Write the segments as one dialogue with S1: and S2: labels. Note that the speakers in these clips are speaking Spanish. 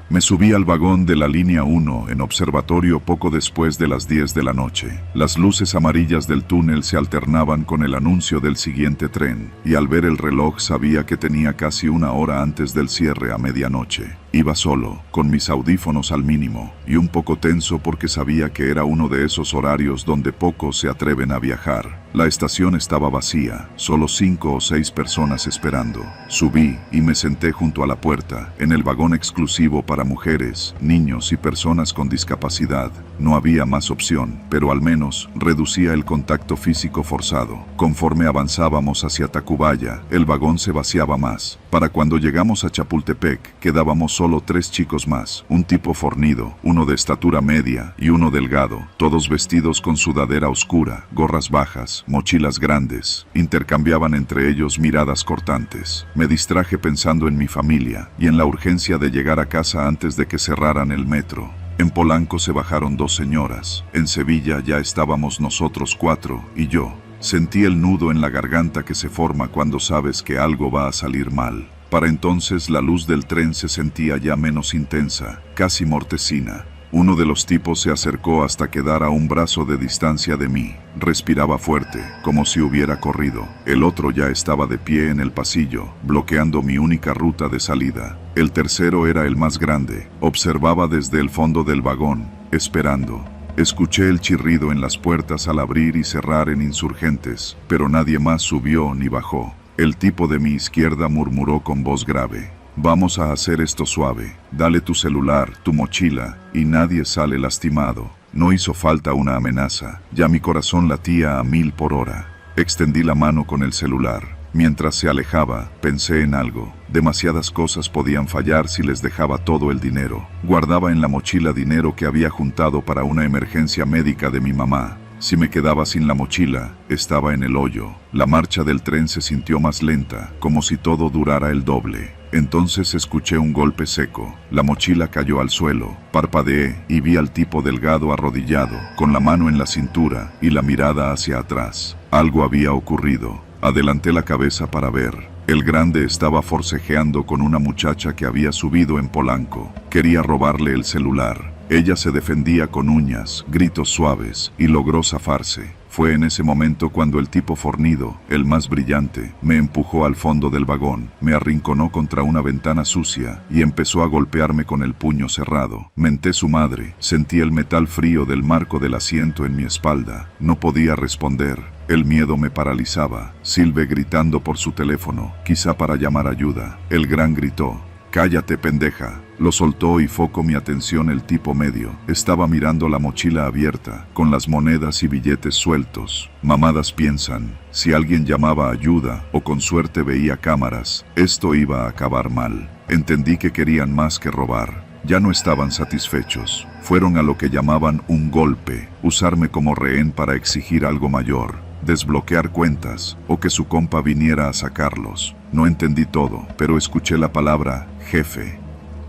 S1: Me subí al vagón de la línea 1 en observatorio poco después de las 10 de la noche. Las luces amarillas del túnel se alternaban con el anuncio del siguiente tren, y al ver el reloj sabía que tenía casi una hora antes del cierre a medianoche. Iba solo, con mis audífonos al mínimo, y un poco tenso porque sabía que era uno de esos horarios donde pocos se atreven a viajar. La estación estaba vacía, solo 5 o 6 personas esperando. Subí y me senté junto a la puerta, en el vagón exclusivo para mujeres, niños y personas con discapacidad. No había más opción, pero al menos reducía el contacto físico forzado. Conforme avanzábamos hacia Tacubaya, el vagón se vaciaba más. Para cuando llegamos a Chapultepec, quedábamos solo 3 chicos más, un tipo fornido, uno de estatura media y uno delgado, todos vestidos con sudadera oscura, gorras bajas, mochilas grandes. Intercambiaban entre ellos miradas cortantes. Me distraje pensando en mi familia y en la urgencia de llegar a casa antes de que cerraran el metro. En Polanco se bajaron 2 señoras. En Sevilla ya estábamos nosotros 4 y yo. Sentí el nudo en la garganta que se forma cuando sabes que algo va a salir mal. Para entonces la luz del tren se sentía ya menos intensa, casi mortecina. Uno de los tipos se acercó hasta quedar a un brazo de distancia de mí. Respiraba fuerte, como si hubiera corrido. El otro ya estaba de pie en el pasillo, bloqueando mi única ruta de salida. El tercero era el más grande. Observaba desde el fondo del vagón, esperando. Escuché el chirrido en las puertas al abrir y cerrar en Insurgentes, pero nadie más subió ni bajó. El tipo de mi izquierda murmuró con voz grave: «Vamos a hacer esto suave. Dale tu celular, tu mochila, y nadie sale lastimado». No hizo falta una amenaza. Ya mi corazón latía a 1000 por hora. Extendí la mano con el celular. Mientras se alejaba, pensé en algo. Demasiadas cosas podían fallar si les dejaba todo el dinero. Guardaba en la mochila dinero que había juntado para una emergencia médica de mi mamá. Si me quedaba sin la mochila, estaba en el hoyo. La marcha del tren se sintió más lenta, como si todo durara el doble. Entonces escuché un golpe seco. La mochila cayó al suelo. Parpadeé y vi al tipo delgado arrodillado, con la mano en la cintura y la mirada hacia atrás. Algo había ocurrido. Adelanté la cabeza para ver. El grande estaba forcejeando con una muchacha que había subido en Polanco. Quería robarle el celular. Ella se defendía con uñas, gritos suaves, y logró zafarse. Fue en ese momento cuando el tipo fornido, el más brillante, me empujó al fondo del vagón, me arrinconó contra una ventana sucia y empezó a golpearme con el puño cerrado. Menté su madre, sentí el metal frío del marco del asiento en mi espalda. No podía responder. El miedo me paralizaba. Silve gritando por su teléfono, quizá para llamar ayuda. El gran gritó: «Cállate, pendeja». Lo soltó y focó mi atención el tipo medio. Estaba mirando la mochila abierta, con las monedas y billetes sueltos. Mamadas piensan. Si alguien llamaba ayuda, o con suerte veía cámaras, esto iba a acabar mal. Entendí que querían más que robar. Ya no estaban satisfechos. Fueron a lo que llamaban un golpe, usarme como rehén para exigir algo mayor. Desbloquear cuentas, o que su compa viniera a sacarlos. No entendí todo, pero escuché la palabra jefe.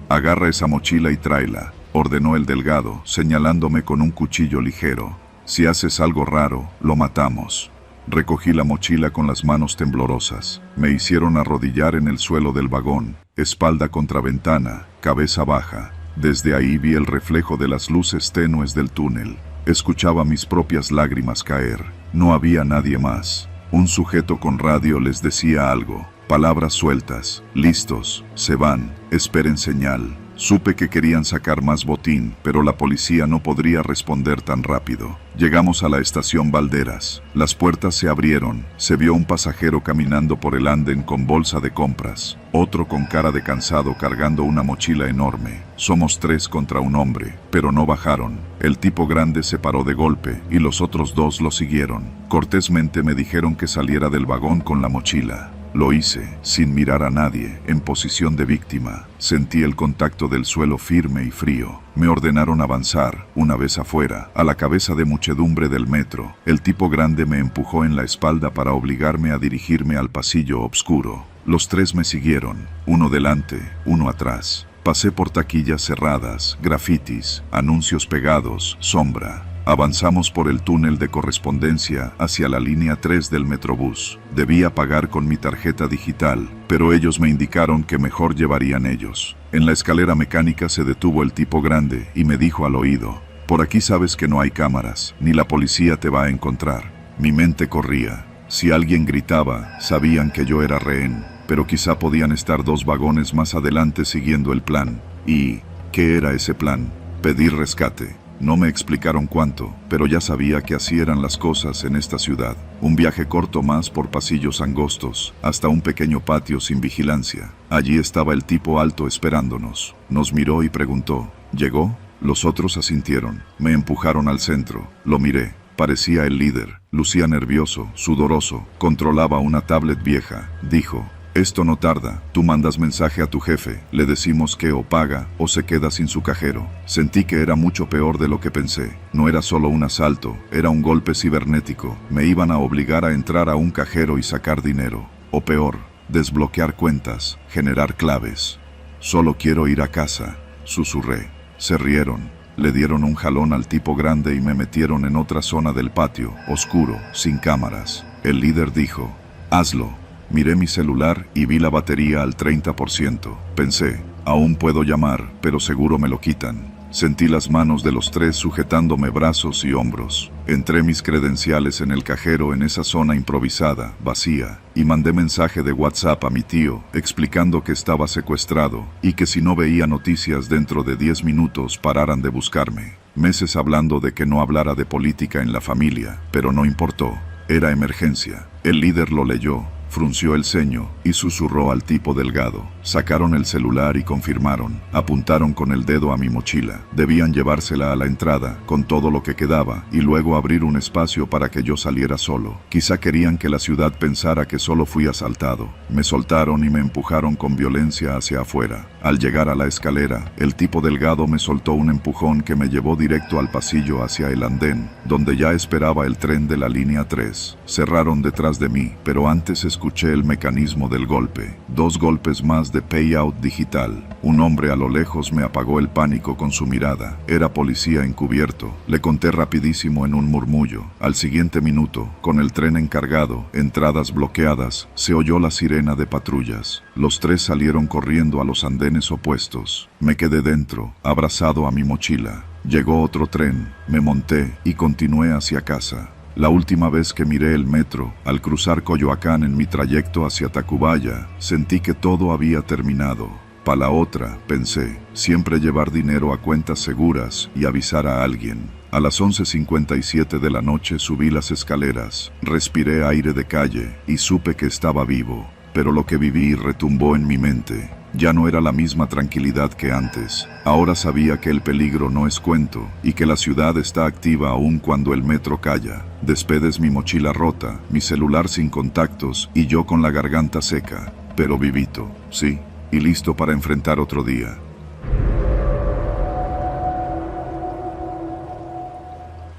S1: «Agarra esa mochila y tráela», ordenó el delgado, señalándome con un cuchillo ligero. «Si haces algo raro, lo matamos». Recogí la mochila con las manos temblorosas. Me hicieron arrodillar en el suelo del vagón, espalda contra ventana, cabeza baja. Desde ahí vi el reflejo de las luces tenues del túnel. Escuchaba mis propias lágrimas caer. No había nadie más. Un sujeto con radio les decía algo. Palabras sueltas. «Listos, se van, esperen señal». Supe que querían sacar más botín, pero la policía no podría responder tan rápido. Llegamos a la estación Valderas. Las puertas se abrieron. Se vio un pasajero caminando por el andén con bolsa de compras. Otro con cara de cansado cargando una mochila enorme. Somos 3 contra un hombre, pero no bajaron. El tipo grande se paró de golpe y los otros 2 lo siguieron. Cortésmente me dijeron que saliera del vagón con la mochila. Lo hice, sin mirar a nadie, en posición de víctima. Sentí el contacto del suelo firme y frío. Me ordenaron avanzar, una vez afuera, a la cabeza de muchedumbre del metro. El tipo grande me empujó en la espalda para obligarme a dirigirme al pasillo oscuro. Los 3 me siguieron, uno delante, uno atrás. Pasé por taquillas cerradas, grafitis, anuncios pegados, sombra. Avanzamos por el túnel de correspondencia hacia la línea 3 del Metrobús. Debía pagar con mi tarjeta digital, pero ellos me indicaron que mejor llevarían ellos. En la escalera mecánica se detuvo el tipo grande y me dijo al oído: por aquí sabes que no hay cámaras, ni la policía te va a encontrar. Mi mente corría. Si alguien gritaba, sabían que yo era rehén, pero quizá podían estar 2 vagones más adelante siguiendo el plan. ¿Y qué era ese plan? Pedir rescate. No me explicaron cuánto, pero ya sabía que así eran las cosas en esta ciudad. Un viaje corto más por pasillos angostos, hasta un pequeño patio sin vigilancia. Allí estaba el tipo alto esperándonos. Nos miró y preguntó: ¿llegó? Los otros asintieron. Me empujaron al centro. Lo miré. Parecía el líder. Lucía nervioso, sudoroso. Controlaba una tablet vieja. Dijo: esto no tarda, tú mandas mensaje a tu jefe, le decimos que o paga o se queda sin su cajero. Sentí que era mucho peor de lo que pensé. No era solo un asalto, era un golpe cibernético. Me iban a obligar a entrar a un cajero y sacar dinero. O peor, desbloquear cuentas, generar claves. Solo quiero ir a casa, susurré. Se rieron. Le dieron un jalón al tipo grande y me metieron en otra zona del patio, oscuro, sin cámaras. El líder dijo: hazlo. Miré mi celular y vi la batería al 30%. Pensé: aún puedo llamar, pero seguro me lo quitan. Sentí las manos de los 3 sujetándome brazos y hombros. Entré mis credenciales en el cajero en esa zona improvisada, vacía, y mandé mensaje de WhatsApp a mi tío, explicando que estaba secuestrado y que si no veía noticias dentro de 10 minutos pararan de buscarme. Meses hablando de que no hablara de política en la familia, pero no importó. Era emergencia. El líder lo leyó. Frunció el ceño y susurró al tipo delgado. Sacaron el celular y confirmaron. Apuntaron con el dedo a mi mochila. Debían llevársela a la entrada, con todo lo que quedaba, y luego abrir un espacio para que yo saliera solo. Quizá querían que la ciudad pensara que solo fui asaltado. Me soltaron y me empujaron con violencia hacia afuera. Al llegar a la escalera, el tipo delgado me soltó un empujón que me llevó directo al pasillo hacia el andén, donde ya esperaba el tren de la línea 3. Cerraron detrás de mí, pero antes escuché el mecanismo del golpe. 2 golpes más de payout digital. Un hombre a lo lejos me apagó el pánico con su mirada. Era policía encubierto. Le conté rapidísimo en un murmullo. Al siguiente minuto, con el tren encargado, entradas bloqueadas, se oyó la sirena de patrullas. Los 3 salieron corriendo a los andenes opuestos. Me quedé dentro, abrazado a mi mochila. Llegó otro tren, me monté y continué hacia casa. La última vez que miré el metro, al cruzar Coyoacán en mi trayecto hacia Tacubaya, sentí que todo había terminado. Pa' la otra, pensé, siempre llevar dinero a cuentas seguras y avisar a alguien. A las 11:57 de la noche subí las escaleras, respiré aire de calle y supe que estaba vivo. Pero lo que viví retumbó en mi mente. Ya no era la misma tranquilidad que antes. Ahora sabía que el peligro no es cuento y que la ciudad está activa aún cuando el metro calla. Despedes mi mochila rota, mi celular sin contactos y yo con la garganta seca. Pero vivito, sí, y listo para enfrentar otro día.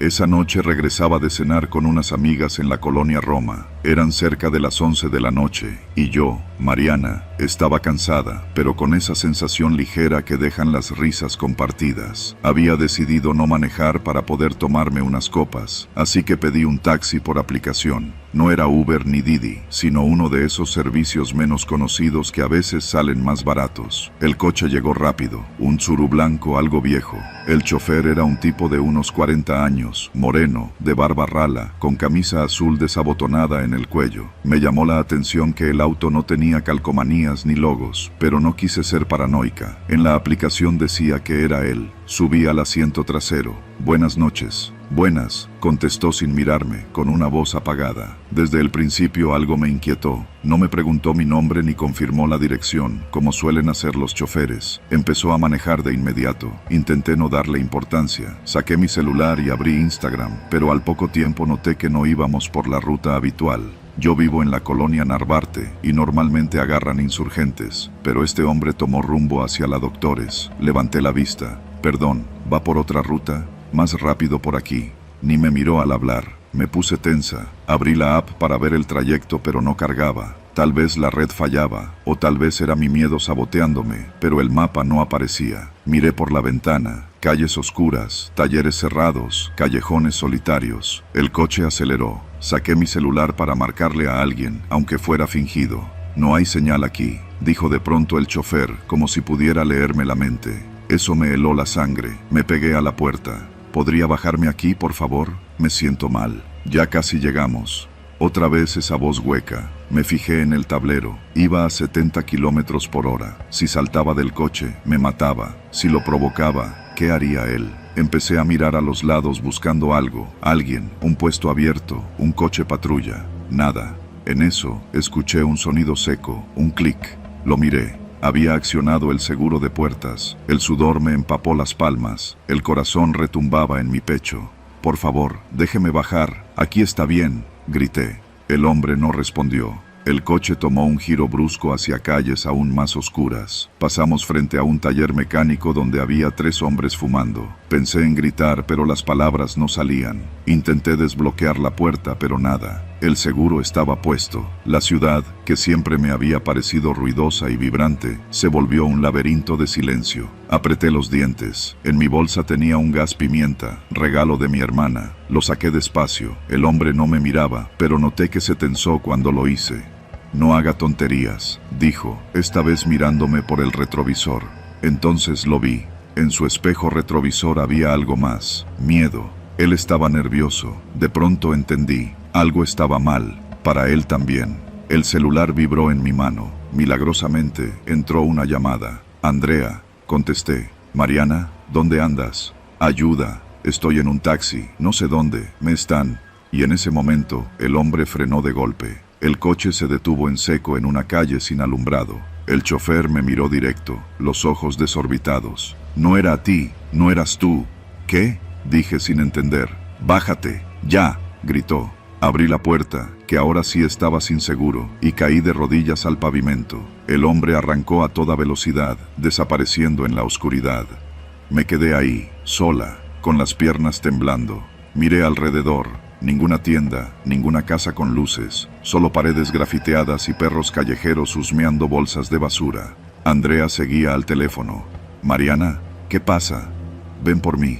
S1: Esa noche regresaba de cenar con unas amigas en la colonia Roma. Eran cerca de las 11 de la noche, y yo, Mariana, estaba cansada, pero con esa sensación ligera que dejan las risas compartidas. Había decidido no manejar para poder tomarme unas copas, así que pedí un taxi por aplicación. No era Uber ni Didi, sino uno de esos servicios menos conocidos que a veces salen más baratos. El coche llegó rápido, un Tsuru blanco algo viejo. El chofer era un tipo de unos 40 años, moreno, de barba rala, con camisa azul desabotonada en el cuello. Me llamó la atención que el auto no tenía calcomanías ni logos, pero no quise ser paranoica. En la aplicación decía que era él. Subí al asiento trasero. Buenas noches. Buenas, contestó sin mirarme, con una voz apagada. Desde el principio algo me inquietó. No me preguntó mi nombre ni confirmó la dirección, como suelen hacer los choferes. Empezó a manejar de inmediato. Intenté no darle importancia. Saqué mi celular y abrí Instagram, pero al poco tiempo noté que no íbamos por la ruta habitual. Yo vivo en la colonia Narvarte y normalmente agarran insurgentes, pero este hombre tomó rumbo hacia la Doctores. Levanté la vista. Perdón, ¿va por otra ruta? Más rápido por aquí. Ni me miró al hablar. Me puse tensa. Abrí la app para ver el trayecto, pero no cargaba. Tal vez la red fallaba, o tal vez era mi miedo saboteándome, pero el mapa no aparecía. Miré por la ventana, Calles oscuras, talleres cerrados, callejones solitarios. El coche aceleró. Saqué mi celular para marcarle a alguien, aunque fuera fingido. No hay señal aquí, dijo de pronto el chofer, como si pudiera leerme la mente. Eso me heló la sangre. Me pegué a la puerta. ¿Podría bajarme aquí, por favor? Me siento mal. Ya casi llegamos. Otra vez esa voz hueca. Me fijé en el tablero. Iba a 70 kilómetros por hora. Si saltaba del coche, me mataba. Si lo provocaba, ¿qué haría él? Empecé a mirar a los lados buscando algo, alguien, un puesto abierto, un coche patrulla. Nada. En eso, escuché un sonido seco, un clic. Lo miré. Había accionado el seguro de puertas. El sudor me empapó las palmas. El corazón retumbaba en mi pecho. «Por favor, déjeme bajar. Aquí está bien», grité. El hombre no respondió. El coche tomó un giro brusco hacia calles aún más oscuras. Pasamos frente a un taller mecánico donde había 3 hombres fumando. Pensé en gritar, pero las palabras no salían. Intenté desbloquear la puerta, pero nada. El seguro estaba puesto. La ciudad, que siempre me había parecido ruidosa y vibrante, se volvió un laberinto de silencio. Apreté los dientes. En mi bolsa tenía un gas pimienta, regalo de mi hermana. Lo saqué despacio. El hombre no me miraba, pero noté que se tensó cuando lo hice. «No haga tonterías», dijo, esta vez mirándome por el retrovisor. Entonces lo vi. En su espejo retrovisor había algo más, miedo. Él estaba nervioso. De pronto entendí. Algo estaba mal. Para él también. El celular vibró en mi mano. Milagrosamente entró una llamada. «Andrea», contesté. «Mariana, ¿dónde andas?» «Ayuda. Estoy en un taxi. No sé dónde. Me están». Y en ese momento, el hombre frenó de golpe. El coche se detuvo en seco en una calle sin alumbrado. El chofer me miró directo, los ojos desorbitados. «No era a ti, no eras tú». «¿Qué?», dije sin entender. «Bájate, ya», gritó. Abrí la puerta, que ahora sí estaba sin seguro, y caí de rodillas al pavimento. El hombre arrancó a toda velocidad, desapareciendo en la oscuridad. Me quedé ahí, sola, con las piernas temblando. Miré alrededor. Ninguna tienda, ninguna casa con luces, solo paredes grafiteadas y perros callejeros husmeando bolsas de basura. Andrea seguía al teléfono. «Mariana, ¿qué pasa?» «Ven por mí»,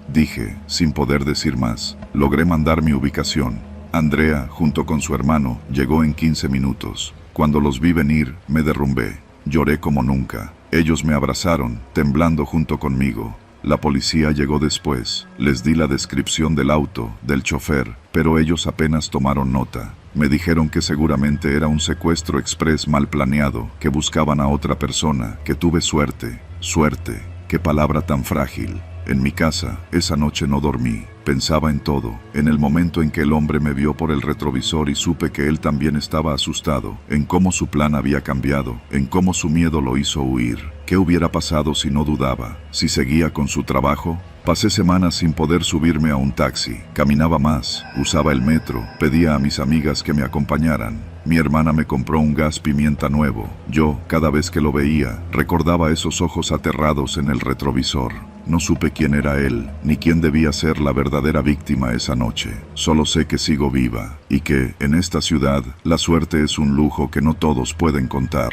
S1: dije, sin poder decir más. Logré mandar mi ubicación. Andrea, junto con su hermano, llegó en 15 minutos. Cuando los vi venir, me derrumbé. Lloré como nunca. Ellos me abrazaron, temblando junto conmigo. La policía llegó después. Les di la descripción del auto, del chofer, pero ellos apenas tomaron nota. Me dijeron que seguramente era un secuestro express mal planeado, que buscaban a otra persona, que tuve suerte. Suerte. Qué palabra tan frágil. En mi casa, esa noche no dormí. Pensaba en todo, en el momento en que el hombre me vio por el retrovisor y supe que él también estaba asustado, en cómo su plan había cambiado, en cómo su miedo lo hizo huir. ¿Qué hubiera pasado si no dudaba? ¿Si seguía con su trabajo? Pasé semanas sin poder subirme a un taxi. Caminaba más, usaba el metro, pedía a mis amigas que me acompañaran. Mi hermana me compró un gas pimienta nuevo. Yo, cada vez que lo veía, recordaba esos ojos aterrados en el retrovisor. No supe quién era él, ni quién debía ser la verdadera víctima esa noche. Solo sé que sigo viva, y que, en esta ciudad, la suerte es un lujo que no todos pueden contar.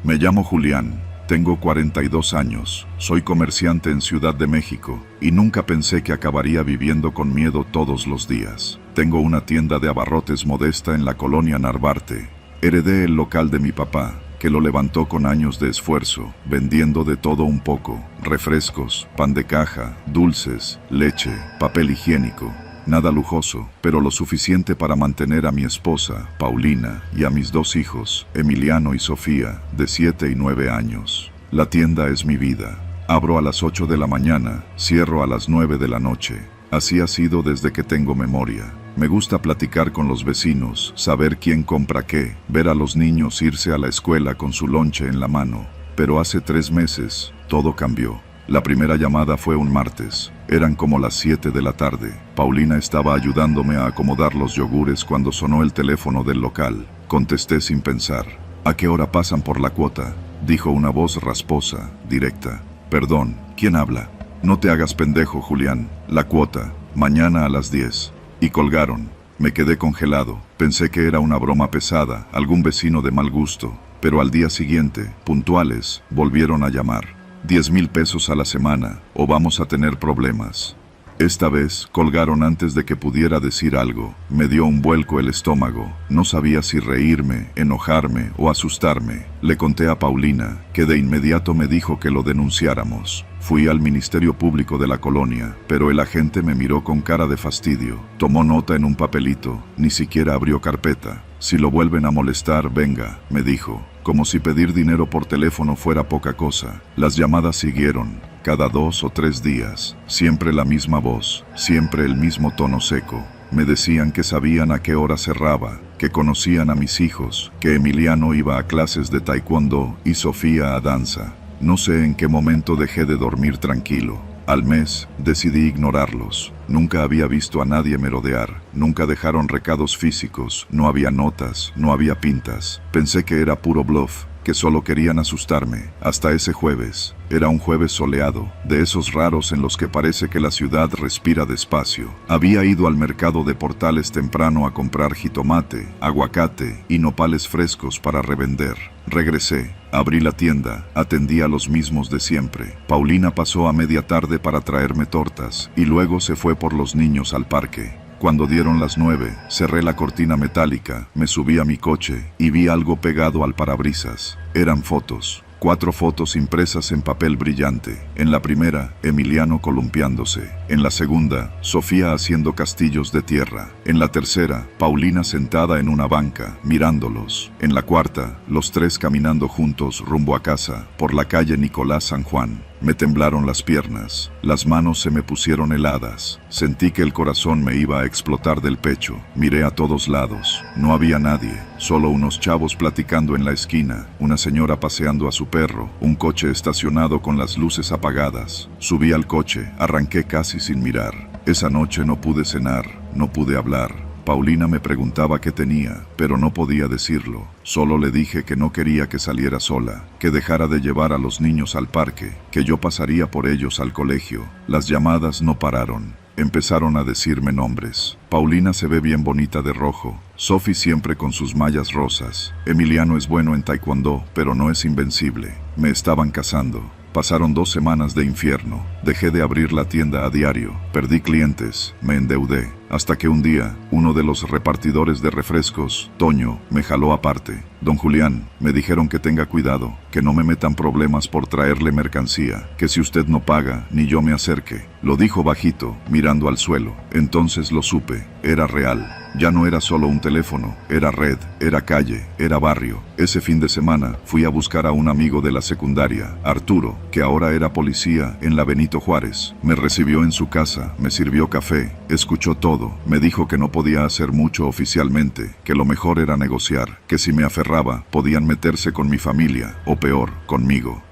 S1: Me llamo Julián, tengo 42 años, soy comerciante en Ciudad de México, y nunca pensé que acabaría viviendo con miedo todos los días. Tengo una tienda de abarrotes modesta en la colonia Narvarte. Heredé el local de mi papá, que lo levantó con años de esfuerzo, vendiendo de todo un poco: refrescos, pan de caja, dulces, leche, papel higiénico. Nada lujoso, pero lo suficiente para mantener a mi esposa, Paulina, y a mis 2 hijos, Emiliano y Sofía, de 7 y 9 años. La tienda es mi vida. Abro a las 8 de la mañana, cierro a las 9 de la noche. Así ha sido desde que tengo memoria. Me gusta platicar con los vecinos, saber quién compra qué, ver a los niños irse a la escuela con su lonche en la mano. Pero hace 3 meses, todo cambió. La primera llamada fue un martes. Eran como las 7 de la tarde. Paulina estaba ayudándome a acomodar los yogures cuando sonó el teléfono del local. Contesté sin pensar. «¿A qué hora pasan por la cuota?», dijo una voz rasposa, directa. «Perdón, ¿quién habla?» «No te hagas pendejo, Julián. La cuota. Mañana a las 10. Y colgaron. Me quedé congelado. Pensé que era una broma pesada, algún vecino de mal gusto. pero al día siguiente, puntuales, volvieron a llamar. 10,000 pesos a la semana, o vamos a tener problemas. Esta vez, colgaron antes de que pudiera decir algo. Me dio un vuelco el estómago. No sabía si reírme, enojarme o asustarme. Le conté a Paulina, que de inmediato me dijo que lo denunciáramos. Fui al Ministerio Público de la colonia, pero el agente me miró con cara de fastidio. Tomó nota en un papelito, ni siquiera abrió carpeta. Si lo vuelven a molestar, venga, me dijo, como si pedir dinero por teléfono fuera poca cosa. Las llamadas siguieron, cada 2 o 3 días, siempre la misma voz, siempre el mismo tono seco. Me decían que sabían a qué hora cerraba, que conocían a mis hijos, que Emiliano iba a clases de taekwondo y Sofía a danza. No sé en qué momento dejé de dormir tranquilo. Al mes, decidí ignorarlos. Nunca había visto a nadie merodear, nunca dejaron recados físicos, no había notas, no había pintas. Pensé que era puro bluff, que solo querían asustarme, hasta ese jueves. Era un jueves soleado, de esos raros en los que parece que la ciudad respira despacio. Había ido al mercado de Portales temprano a comprar jitomate, aguacate y nopales frescos para revender. Regresé, abrí la tienda, atendí a los mismos de siempre. Paulina pasó a media tarde para traerme tortas, y luego se fue por los niños al parque. Cuando dieron las 9, cerré la cortina metálica, me subí a mi coche y vi algo pegado al parabrisas. Eran fotos. 4 fotos impresas en papel brillante. En la primera, Emiliano columpiándose. En la segunda, Sofía haciendo castillos de tierra. En la tercera, Paulina sentada en una banca, mirándolos. En la cuarta, los 3 caminando juntos rumbo a casa, por la calle Nicolás San Juan. Me temblaron las piernas, las manos se me pusieron heladas, sentí que el corazón me iba a explotar del pecho. Miré a todos lados, no había nadie, solo unos chavos platicando en la esquina, una señora paseando a su perro, un coche estacionado con las luces apagadas. Subí al coche, arranqué casi sin mirar. Esa noche no pude cenar, no pude hablar. Paulina me preguntaba qué tenía, pero no podía decirlo. Solo le dije que no quería que saliera sola, que dejara de llevar a los niños al parque, que yo pasaría por ellos al colegio. Las llamadas no pararon. Empezaron a decirme nombres. Paulina se ve bien bonita de rojo. Sophie siempre con sus mallas rosas. Emiliano es bueno en taekwondo, pero no es invencible. Me estaban casando. Pasaron 2 semanas de infierno. Dejé de abrir la tienda a diario. Perdí clientes. Me endeudé. Hasta que un día, uno de los repartidores de refrescos, Toño, me jaló aparte. Don Julián, me dijeron que tenga cuidado, que no me metan problemas por traerle mercancía, que si usted no paga, ni yo me acerque. Lo dijo bajito, mirando al suelo. Entonces lo supe. Era real. Ya no era solo un teléfono, era red, era calle, era barrio. Ese fin de semana fui a buscar a un amigo de la secundaria, Arturo, que ahora era policía en la Benito Juárez. Me recibió en su casa, me sirvió café, escuchó todo. Me dijo que no podía hacer mucho oficialmente, que lo mejor era negociar, que si me aferraba, podían meterse con mi familia, o peor, conmigo.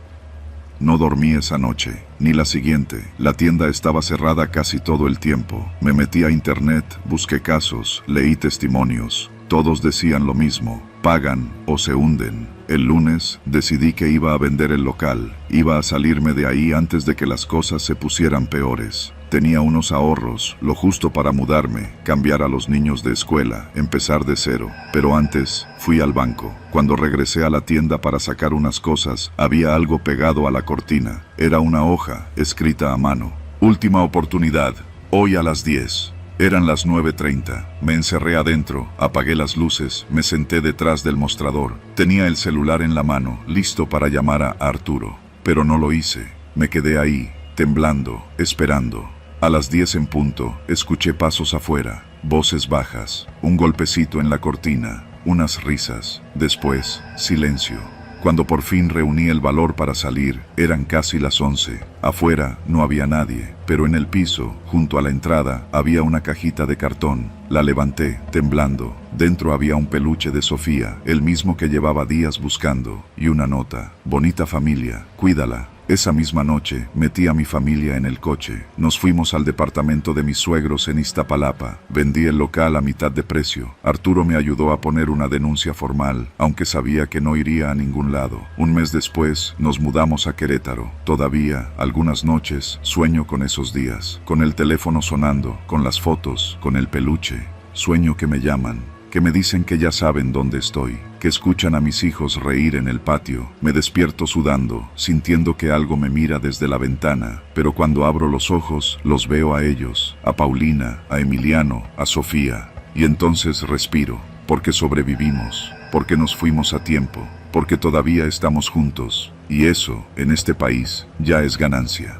S1: No dormí esa noche, ni la siguiente. La tienda estaba cerrada casi todo el tiempo. Me metí a internet, busqué casos, leí testimonios. Todos decían lo mismo, pagan o se hunden. El lunes decidí que iba a vender el local, iba a salirme de ahí antes de que las cosas se pusieran peores. Tenía unos ahorros, lo justo para mudarme, cambiar a los niños de escuela, empezar de cero. Pero antes, fui al banco. Cuando regresé a la tienda para sacar unas cosas, había algo pegado a la cortina. Era una hoja, escrita a mano. Última oportunidad, hoy a las 10. Eran las 9:30. Me encerré adentro, apagué las luces, me senté detrás del mostrador. Tenía el celular en la mano, listo para llamar a Arturo. Pero no lo hice. Me quedé ahí, temblando, esperando. A las 10 en punto, escuché pasos afuera, voces bajas, un golpecito en la cortina, unas risas. Después, silencio. Cuando por fin reuní el valor para salir, eran casi las 11. Afuera no había nadie, pero en el piso, junto a la entrada, había una cajita de cartón. La levanté, temblando. Dentro había un peluche de Sofía, el mismo que llevaba días buscando, y una nota. Bonita familia, cuídala. Esa misma noche, metí a mi familia en el coche. Nos fuimos al departamento de mis suegros en Iztapalapa. Vendí el local a mitad de precio. Arturo me ayudó a poner una denuncia formal, aunque sabía que no iría a ningún lado. Un mes después, nos mudamos a Querétaro. Todavía, algunas noches, sueño con esos días. Con el teléfono sonando, con las fotos, con el peluche. Sueño que me llaman, que me dicen que ya saben dónde estoy, que escuchan a mis hijos reír en el patio. Me despierto sudando, sintiendo que algo me mira desde la ventana, pero cuando abro los ojos, los veo a ellos, a Paulina, a Emiliano, a Sofía, y entonces respiro, porque sobrevivimos, porque nos fuimos a tiempo, porque todavía estamos juntos, y eso, en este país, ya es ganancia.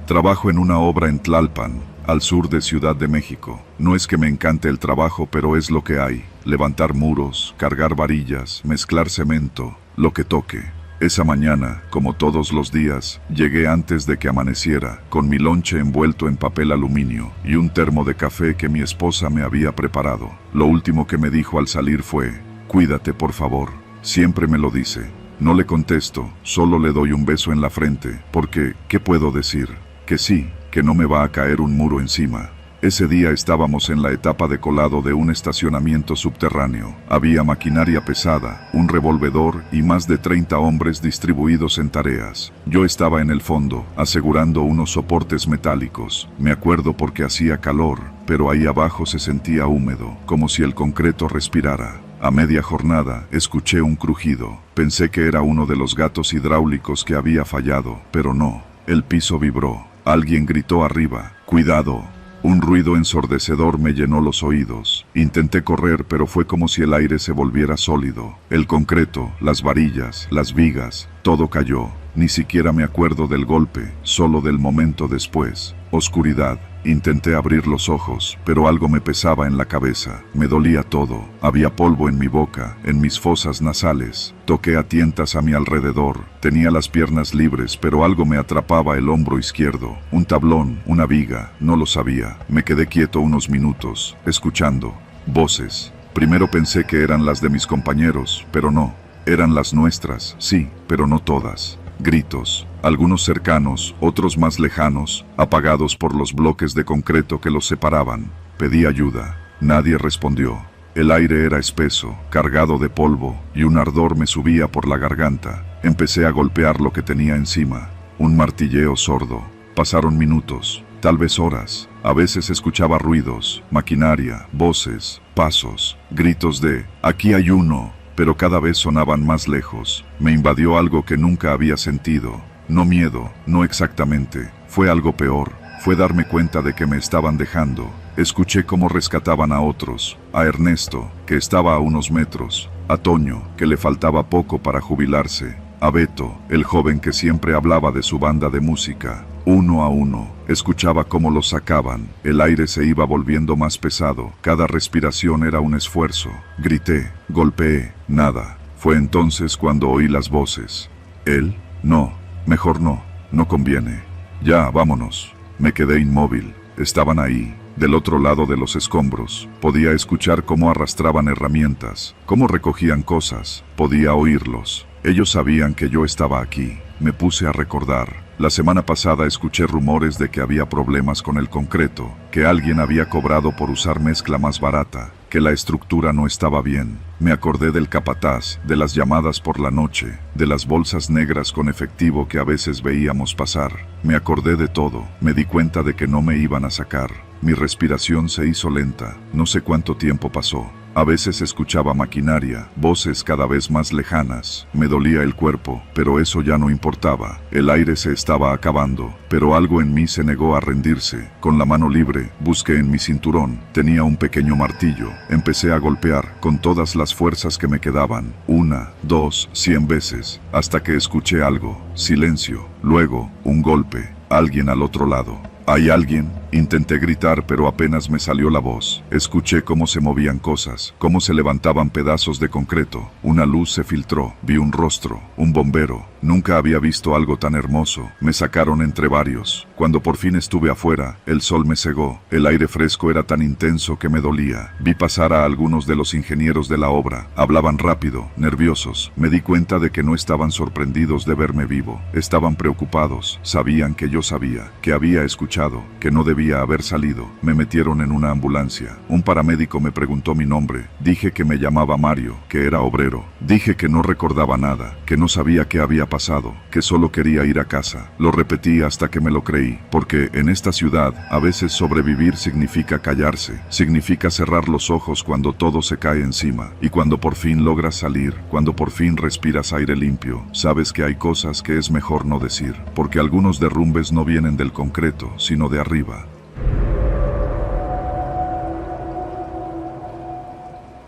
S1: Trabajo en una obra en Tlalpan, al sur de Ciudad de México. No es que me encante el trabajo, pero es lo que hay. Levantar muros, cargar varillas, mezclar cemento, lo que toque. Esa mañana, como todos los días, llegué antes de que amaneciera, con mi lonche envuelto en papel aluminio y un termo de café que mi esposa me había preparado. Lo último que me dijo al salir fue: «Cuídate, por favor». Siempre me lo dice. No le contesto, solo le doy un beso en la frente, porque, ¿qué puedo decir? Que sí, que no me va a caer un muro encima. Ese día estábamos en la etapa de colado de un estacionamiento subterráneo. Había maquinaria pesada, un revolvedor y más de 30 hombres distribuidos en tareas. Yo estaba en el fondo, asegurando unos soportes metálicos. Me acuerdo porque hacía calor, pero ahí abajo se sentía húmedo, como si el concreto respirara. A media jornada, escuché un crujido. Pensé que era uno de los gatos hidráulicos que había fallado, pero no. El piso vibró. Alguien gritó arriba: «¡Cuidado!». Un ruido ensordecedor me llenó los oídos. Intenté correr, pero fue como si el aire se volviera sólido. El concreto, las varillas, las vigas, todo cayó. Ni siquiera me acuerdo del golpe, solo del momento después. Oscuridad. Intenté abrir los ojos, pero algo me pesaba en la cabeza. Me dolía todo. Había polvo en mi boca, en mis fosas nasales. Toqué a tientas a mi alrededor. Tenía las piernas libres, pero algo me atrapaba el hombro izquierdo. Un tablón, una viga, no lo sabía. Me quedé quieto unos minutos, escuchando. Voces. Primero pensé que eran las de mis compañeros, pero no. Eran las nuestras, sí, pero no todas. Gritos, algunos cercanos, otros más lejanos, apagados por los bloques de concreto que los separaban. Pedí ayuda. Nadie respondió. El aire era espeso, cargado de polvo, y un ardor me subía por la garganta. Empecé a golpear lo que tenía encima. Un martilleo sordo. Pasaron minutos, tal vez horas. A veces escuchaba ruidos, maquinaria, voces, pasos, gritos de «aquí hay uno», pero cada vez sonaban más lejos. Me invadió algo que nunca había sentido. No miedo, no exactamente. Fue algo peor. Fue darme cuenta de que me estaban dejando. Escuché cómo rescataban a otros. A Ernesto, que estaba a unos metros. A Toño, que le faltaba poco para jubilarse. A Beto, el joven que siempre hablaba de su banda de música. Uno a uno, escuchaba cómo los sacaban. El aire se iba volviendo más pesado. Cada respiración era un esfuerzo. Grité, golpeé, nada. Fue entonces cuando oí las voces. ¿Él? No, mejor no, no conviene. Ya, vámonos. Me quedé inmóvil. Estaban ahí, del otro lado de los escombros. Podía escuchar cómo arrastraban herramientas, cómo recogían cosas. Podía oírlos. Ellos sabían que yo estaba aquí. Me puse a recordar. La semana pasada escuché rumores de que había problemas con el concreto, que alguien había cobrado por usar mezcla más barata, que la estructura no estaba bien. Me acordé del capataz, de las llamadas por la noche, de las bolsas negras con efectivo que a veces veíamos pasar. Me acordé de todo. Me di cuenta de que no me iban a sacar. Mi respiración se hizo lenta. No sé cuánto tiempo pasó. A veces escuchaba maquinaria, voces cada vez más lejanas. Me dolía el cuerpo, pero eso ya no importaba. El aire se estaba acabando, pero algo en mí se negó a rendirse. Con la mano libre, busqué en mi cinturón. Tenía un pequeño martillo. Empecé a golpear, con todas las fuerzas que me quedaban. 1, 2, 100 veces, hasta que escuché algo. Silencio. Luego, un golpe. Alguien al otro lado. ¿Hay alguien? Intenté gritar, pero apenas me salió la voz. Escuché cómo se movían cosas, cómo se levantaban pedazos de concreto. Una luz se filtró. Vi un rostro, un bombero. Nunca había visto algo tan hermoso. Me sacaron entre varios. Cuando por fin estuve afuera, el sol me cegó. El aire fresco era tan intenso que me dolía. Vi pasar a algunos de los ingenieros de la obra. Hablaban rápido, nerviosos. Me di cuenta de que no estaban sorprendidos de verme vivo. Estaban preocupados. Sabían que yo sabía, que había escuchado, que no debía debía haber salido. Me metieron en una ambulancia. Un paramédico me preguntó mi nombre. Dije que me llamaba Mario, que era obrero. Dije que no recordaba nada, que no sabía qué había pasado, que solo quería ir a casa. Lo repetí hasta que me lo creí, porque en esta ciudad, a veces sobrevivir significa callarse, significa cerrar los ojos cuando todo se cae encima, y cuando por fin logras salir, cuando por fin respiras aire limpio, sabes que hay cosas que es mejor no decir, porque algunos derrumbes no vienen del concreto, sino de arriba.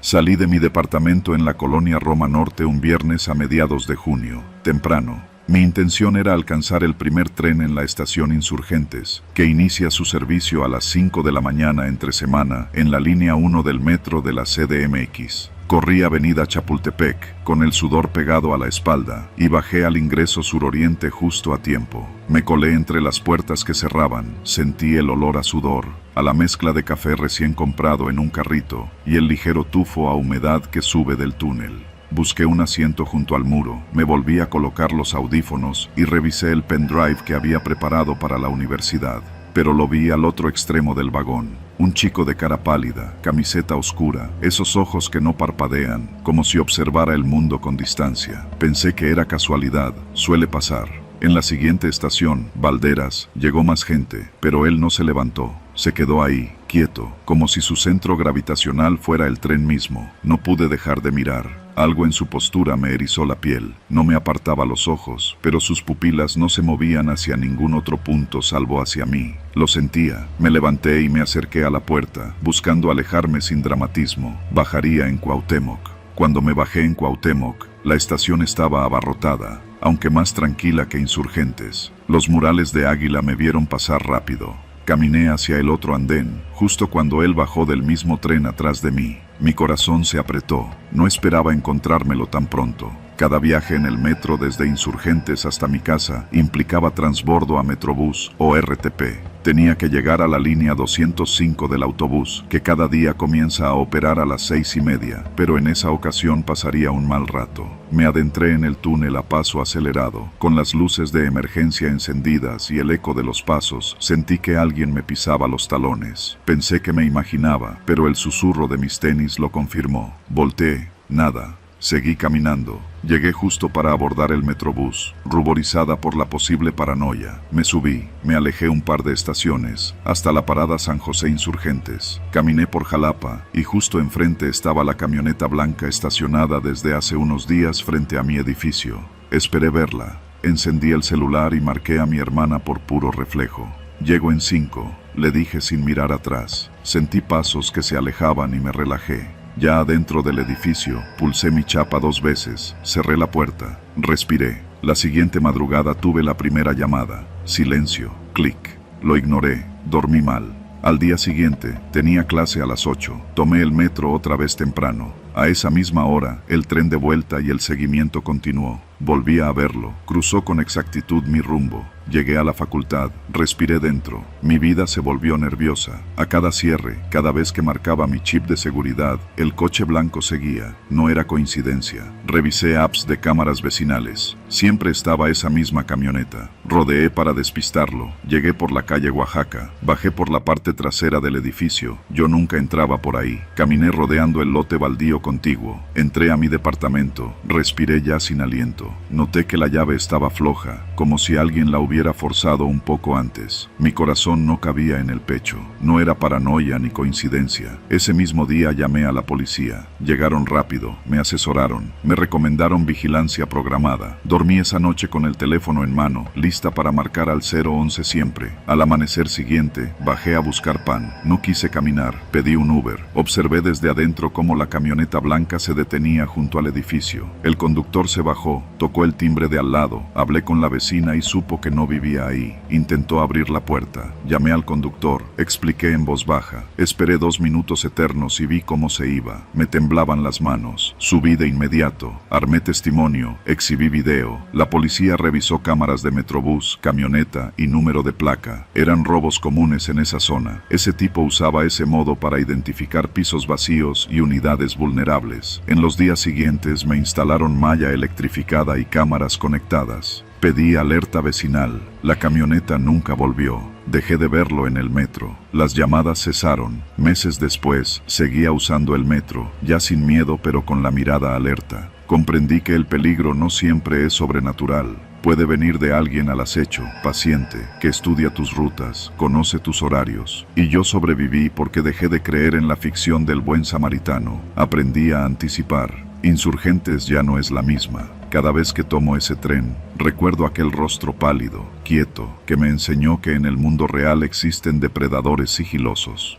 S1: Salí de mi departamento en la colonia Roma Norte un viernes a mediados de junio, temprano. Mi intención era alcanzar el primer tren en la estación Insurgentes, que inicia su servicio a las 5 de la mañana entre semana en la línea 1 del metro de la CDMX. Corrí avenida Chapultepec, con el sudor pegado a la espalda, y bajé al ingreso suroriente justo a tiempo. Me colé entre las puertas que cerraban, sentí el olor a sudor, a la mezcla de café recién comprado en un carrito, y el ligero tufo a humedad que sube del túnel. Busqué un asiento junto al muro, me volví a colocar los audífonos y revisé el pendrive que había preparado para la universidad. Pero lo vi al otro extremo del vagón. Un chico de cara pálida, camiseta oscura, esos ojos que no parpadean, como si observara el mundo con distancia. Pensé que era casualidad, suele pasar. En la siguiente estación, Valderas, llegó más gente, pero él no se levantó. Se quedó ahí, quieto, como si su centro gravitacional fuera el tren mismo. No pude dejar de mirar. Algo en su postura me erizó la piel. No me apartaba los ojos, pero sus pupilas no se movían hacia ningún otro punto salvo hacia mí. Lo sentía. Me levanté y me acerqué a la puerta, buscando alejarme sin dramatismo. Bajaría en Cuauhtémoc. Cuando me bajé en Cuauhtémoc, la estación estaba abarrotada, aunque más tranquila que Insurgentes. Los murales de Águila me vieron pasar rápido. Caminé hacia el otro andén, justo cuando él bajó del mismo tren atrás de mí. Mi corazón se apretó. No esperaba encontrármelo tan pronto. Cada viaje en el metro desde Insurgentes hasta mi casa implicaba transbordo a Metrobús o RTP. Tenía que llegar a la línea 205 del autobús, que cada día comienza a operar a las 6:30, pero en esa ocasión pasaría un mal rato. Me adentré en el túnel a paso acelerado, con las luces de emergencia encendidas y el eco de los pasos. Sentí que alguien me pisaba los talones. Pensé que me imaginaba, pero el susurro de mis tenis lo confirmó. Volteé, nada. Seguí caminando. Llegué justo para abordar el Metrobús, ruborizada por la posible paranoia. Me subí, me alejé un par de estaciones, hasta la parada San José Insurgentes. Caminé por Jalapa, y justo enfrente estaba la camioneta blanca estacionada desde hace unos días frente a mi edificio. Esperé verla. Encendí el celular y marqué a mi hermana por puro reflejo. Llego en 5, le dije sin mirar atrás. Sentí pasos que se alejaban y me relajé. Ya adentro del edificio, pulsé mi chapa 2 veces, cerré la puerta, respiré. La siguiente madrugada tuve la primera llamada. Silencio, clic. Lo ignoré, dormí mal. Al día siguiente, tenía clase a las 8. Tomé el metro otra vez temprano. A esa misma hora, el tren de vuelta y el seguimiento continuó. Volví a verlo. Cruzó con exactitud mi rumbo. Llegué a la facultad. Respiré dentro. Mi vida se volvió nerviosa. A cada cierre, cada vez que marcaba mi chip de seguridad, el coche blanco seguía. No era coincidencia. Revisé apps de cámaras vecinales. Siempre estaba esa misma camioneta. Rodeé para despistarlo. Llegué por la calle Oaxaca. Bajé por la parte trasera del edificio. Yo nunca entraba por ahí. Caminé rodeando el lote baldío contiguo. Entré a mi departamento. Respiré ya sin aliento. Noté que la llave estaba floja, como si alguien la hubiera forzado un poco antes. Mi corazón no cabía en el pecho. No era paranoia ni coincidencia. Ese mismo día llamé a la policía. Llegaron rápido, me asesoraron, me recomendaron vigilancia programada. Dormí esa noche con el teléfono en mano, lista para marcar al 011 siempre. Al amanecer siguiente, bajé a buscar pan. No quise caminar, pedí un Uber. Observé desde adentro cómo la camioneta blanca se detenía junto al edificio. El conductor se bajó, tocó el timbre de al lado, hablé con la vecina y supo que no vivía ahí. Intentó abrir la puerta. Llamé al conductor, expliqué en voz baja. Esperé 2 minutos eternos y vi cómo se iba. Me temblaban las manos. Subí de inmediato. Armé testimonio. Exhibí video. La policía revisó cámaras de Metrobús, camioneta y número de placa. Eran robos comunes en esa zona. Ese tipo usaba ese modo para identificar pisos vacíos y unidades vulnerables. En los días siguientes me instalaron malla electrificada y cámaras conectadas. Pedí alerta vecinal. La camioneta nunca volvió. Dejé de verlo en el metro. Las llamadas cesaron. Meses después, seguía usando el metro, ya sin miedo pero con la mirada alerta. Comprendí que el peligro no siempre es sobrenatural. Puede venir de alguien al acecho, paciente, que estudia tus rutas, conoce tus horarios. Y yo sobreviví porque dejé de creer en la ficción del buen samaritano. Aprendí a anticipar. Insurgentes ya no es la misma. Cada vez que tomo ese tren, recuerdo aquel rostro pálido, quieto, que me enseñó que en el mundo real existen depredadores sigilosos.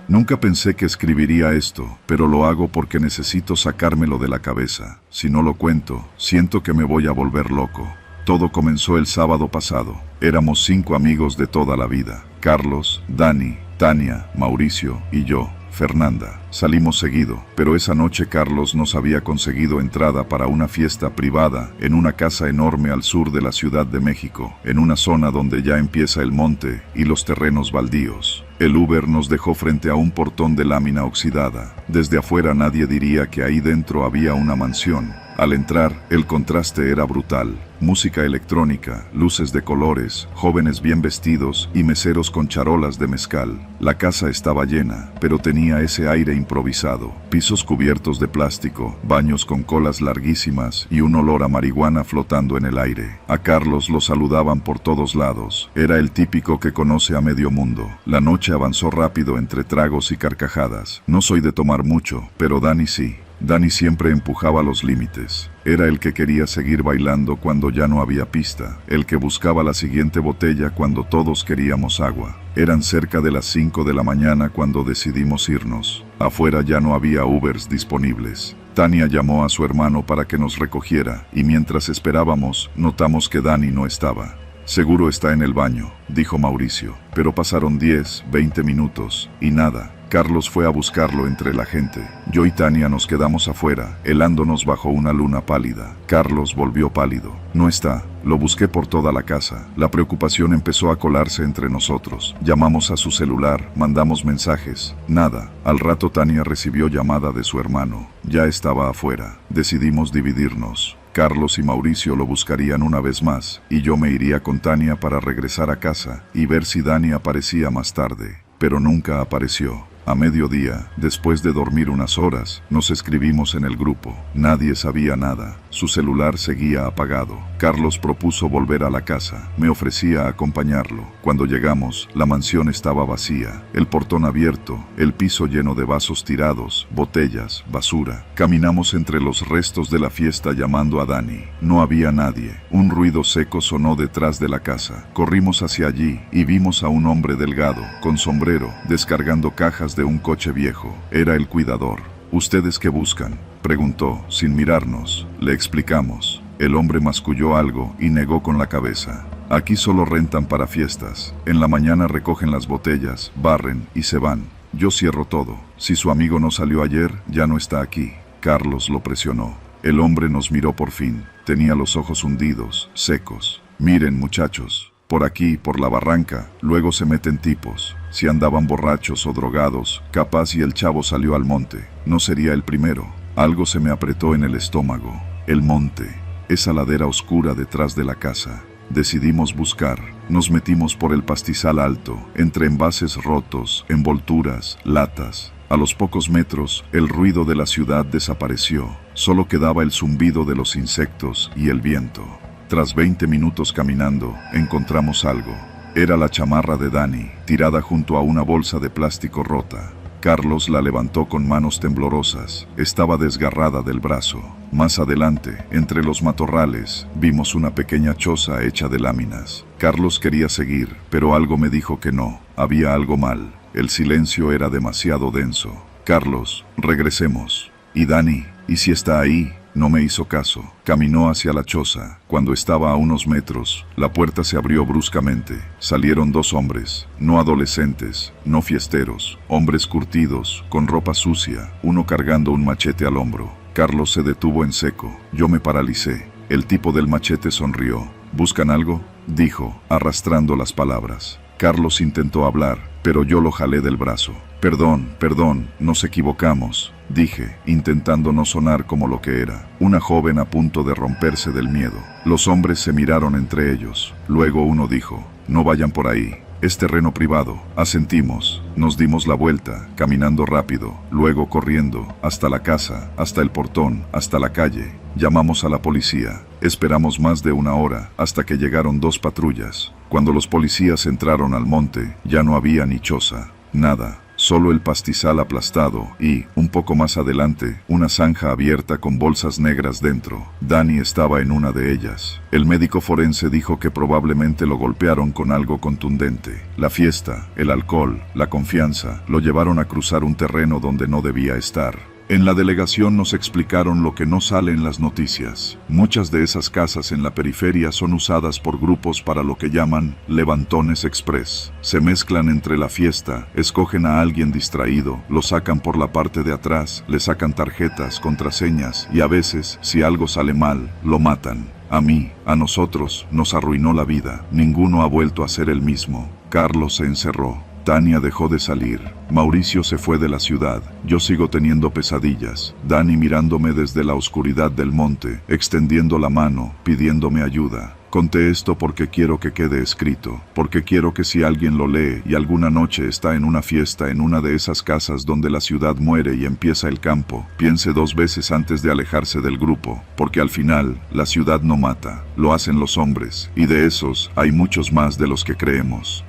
S1: Nunca pensé que escribiría esto, pero lo hago porque necesito sacármelo de la cabeza. Si no lo cuento, siento que me voy a volver loco. Todo comenzó el sábado pasado. Éramos 5 amigos de toda la vida: Carlos, Dani, Tania, Mauricio y yo, Fernanda. Salimos seguido, pero esa noche Carlos nos había conseguido entrada para una fiesta privada en una casa enorme al sur de la Ciudad de México, en una zona donde ya empieza el monte y los terrenos baldíos. El Uber nos dejó frente a un portón de lámina oxidada. Desde afuera nadie diría que ahí dentro había una mansión. Al entrar, el contraste era brutal. Música electrónica, luces de colores, jóvenes bien vestidos y meseros con charolas de mezcal. La casa estaba llena, pero tenía ese aire improvisado. Pisos cubiertos de plástico, baños con colas larguísimas y un olor a marihuana flotando en el aire. A Carlos lo saludaban por todos lados. Era el típico que conoce a medio mundo. La noche avanzó rápido entre tragos y carcajadas. No soy de tomar mucho, pero Dani sí. Dani siempre empujaba los límites. Era el que quería seguir bailando cuando ya no había pista, el que buscaba la siguiente botella cuando todos queríamos agua. Eran cerca de las 5 de la mañana cuando decidimos irnos. Afuera ya no había Ubers disponibles. Tania llamó a su hermano para que nos recogiera, y mientras esperábamos, notamos que Dani no estaba. Seguro está en el baño, dijo Mauricio, pero pasaron 10, 20 minutos, y nada. Carlos fue a buscarlo entre la gente. Yo y Tania nos quedamos afuera, helándonos bajo una luna pálida. Carlos volvió pálido. No está. Lo busqué por toda la casa. La preocupación empezó a colarse entre nosotros. Llamamos a su celular, mandamos mensajes. Nada. Al rato Tania recibió llamada de su hermano. Ya estaba afuera. Decidimos dividirnos. Carlos y Mauricio lo buscarían una vez más, y yo me iría con Tania para regresar a casa y ver si Dani aparecía más tarde. Pero nunca apareció. A mediodía, después de dormir unas horas, nos escribimos en el grupo. Nadie sabía nada. Su celular seguía apagado. Carlos propuso volver a la casa. Me ofrecía acompañarlo. Cuando llegamos, la mansión estaba vacía. El portón abierto, el piso lleno de vasos tirados, botellas, basura. Caminamos entre los restos de la fiesta llamando a Dani. No había nadie. Un ruido seco sonó detrás de la casa. Corrimos hacia allí y vimos a un hombre delgado, con sombrero, descargando cajas de un coche viejo. Era el cuidador. ¿Ustedes qué buscan?, preguntó, sin mirarnos. Le explicamos. El hombre masculló algo y negó con la cabeza. Aquí solo rentan para fiestas. En la mañana recogen las botellas, barren y se van. Yo cierro todo. Si su amigo no salió ayer, ya no está aquí. Carlos lo presionó. El hombre nos miró por fin. Tenía los ojos hundidos, secos. Miren, muchachos. Por aquí, por la barranca, luego se meten tipos. Si andaban borrachos o drogados, capaz y el chavo salió al monte. No sería el primero. Algo se me apretó en el estómago. El monte. Esa ladera oscura detrás de la casa. Decidimos buscar. Nos metimos por el pastizal alto, entre envases rotos, envolturas, latas. A los pocos metros, el ruido de la ciudad desapareció. Solo quedaba el zumbido de los insectos y el viento. Tras 20 minutos caminando, encontramos algo. Era la chamarra de Dani, tirada junto a una bolsa de plástico rota. Carlos la levantó con manos temblorosas. Estaba desgarrada del brazo. Más adelante, entre los matorrales, vimos una pequeña choza hecha de láminas. Carlos quería seguir, pero algo me dijo que no. Había algo mal. El silencio era demasiado denso. Carlos, regresemos. ¿Y Dani? ¿Y si está ahí? No me hizo caso. Caminó hacia la choza. Cuando estaba a unos metros, la puerta se abrió bruscamente. Salieron 2 hombres, no adolescentes, no fiesteros, hombres curtidos, con ropa sucia, uno cargando un machete al hombro. Carlos se detuvo en seco. Yo me paralicé. El tipo del machete sonrió. ¿Buscan algo?, dijo, arrastrando las palabras. Carlos intentó hablar, pero yo lo jalé del brazo. Perdón, nos equivocamos, dije, intentando no sonar como lo que era, una joven a punto de romperse del miedo. Los hombres se miraron entre ellos. Luego uno dijo, no vayan por ahí. Es terreno privado. Asentimos. Nos dimos la vuelta, caminando rápido, luego corriendo, hasta la casa, hasta el portón, hasta la calle. Llamamos a la policía. Esperamos más de una hora, hasta que llegaron 2 patrullas. Cuando los policías entraron al monte, ya no había ni choza, nada. Solo el pastizal aplastado y, un poco más adelante, una zanja abierta con bolsas negras dentro. Dani estaba en una de ellas. El médico forense dijo que probablemente lo golpearon con algo contundente. La fiesta, el alcohol, la confianza, lo llevaron a cruzar un terreno donde no debía estar. En la delegación nos explicaron lo que no sale en las noticias. Muchas de esas casas en la periferia son usadas por grupos para lo que llaman levantones express. Se mezclan entre la fiesta, escogen a alguien distraído, lo sacan por la parte de atrás, le sacan tarjetas, contraseñas y a veces, si algo sale mal, lo matan. A nosotros, nos arruinó la vida. Ninguno ha vuelto a ser el mismo. Carlos se encerró. Tania dejó de salir. Mauricio se fue de la ciudad. Yo sigo teniendo pesadillas. Dani mirándome desde la oscuridad del monte, extendiendo la mano, pidiéndome ayuda. Conté esto porque quiero que quede escrito, porque quiero que si alguien lo lee y alguna noche está en una fiesta en una de esas casas donde la ciudad muere y empieza el campo, piense 2 veces antes de alejarse del grupo, porque al final, la ciudad no mata, lo hacen los hombres, y de esos hay muchos más de los que creemos.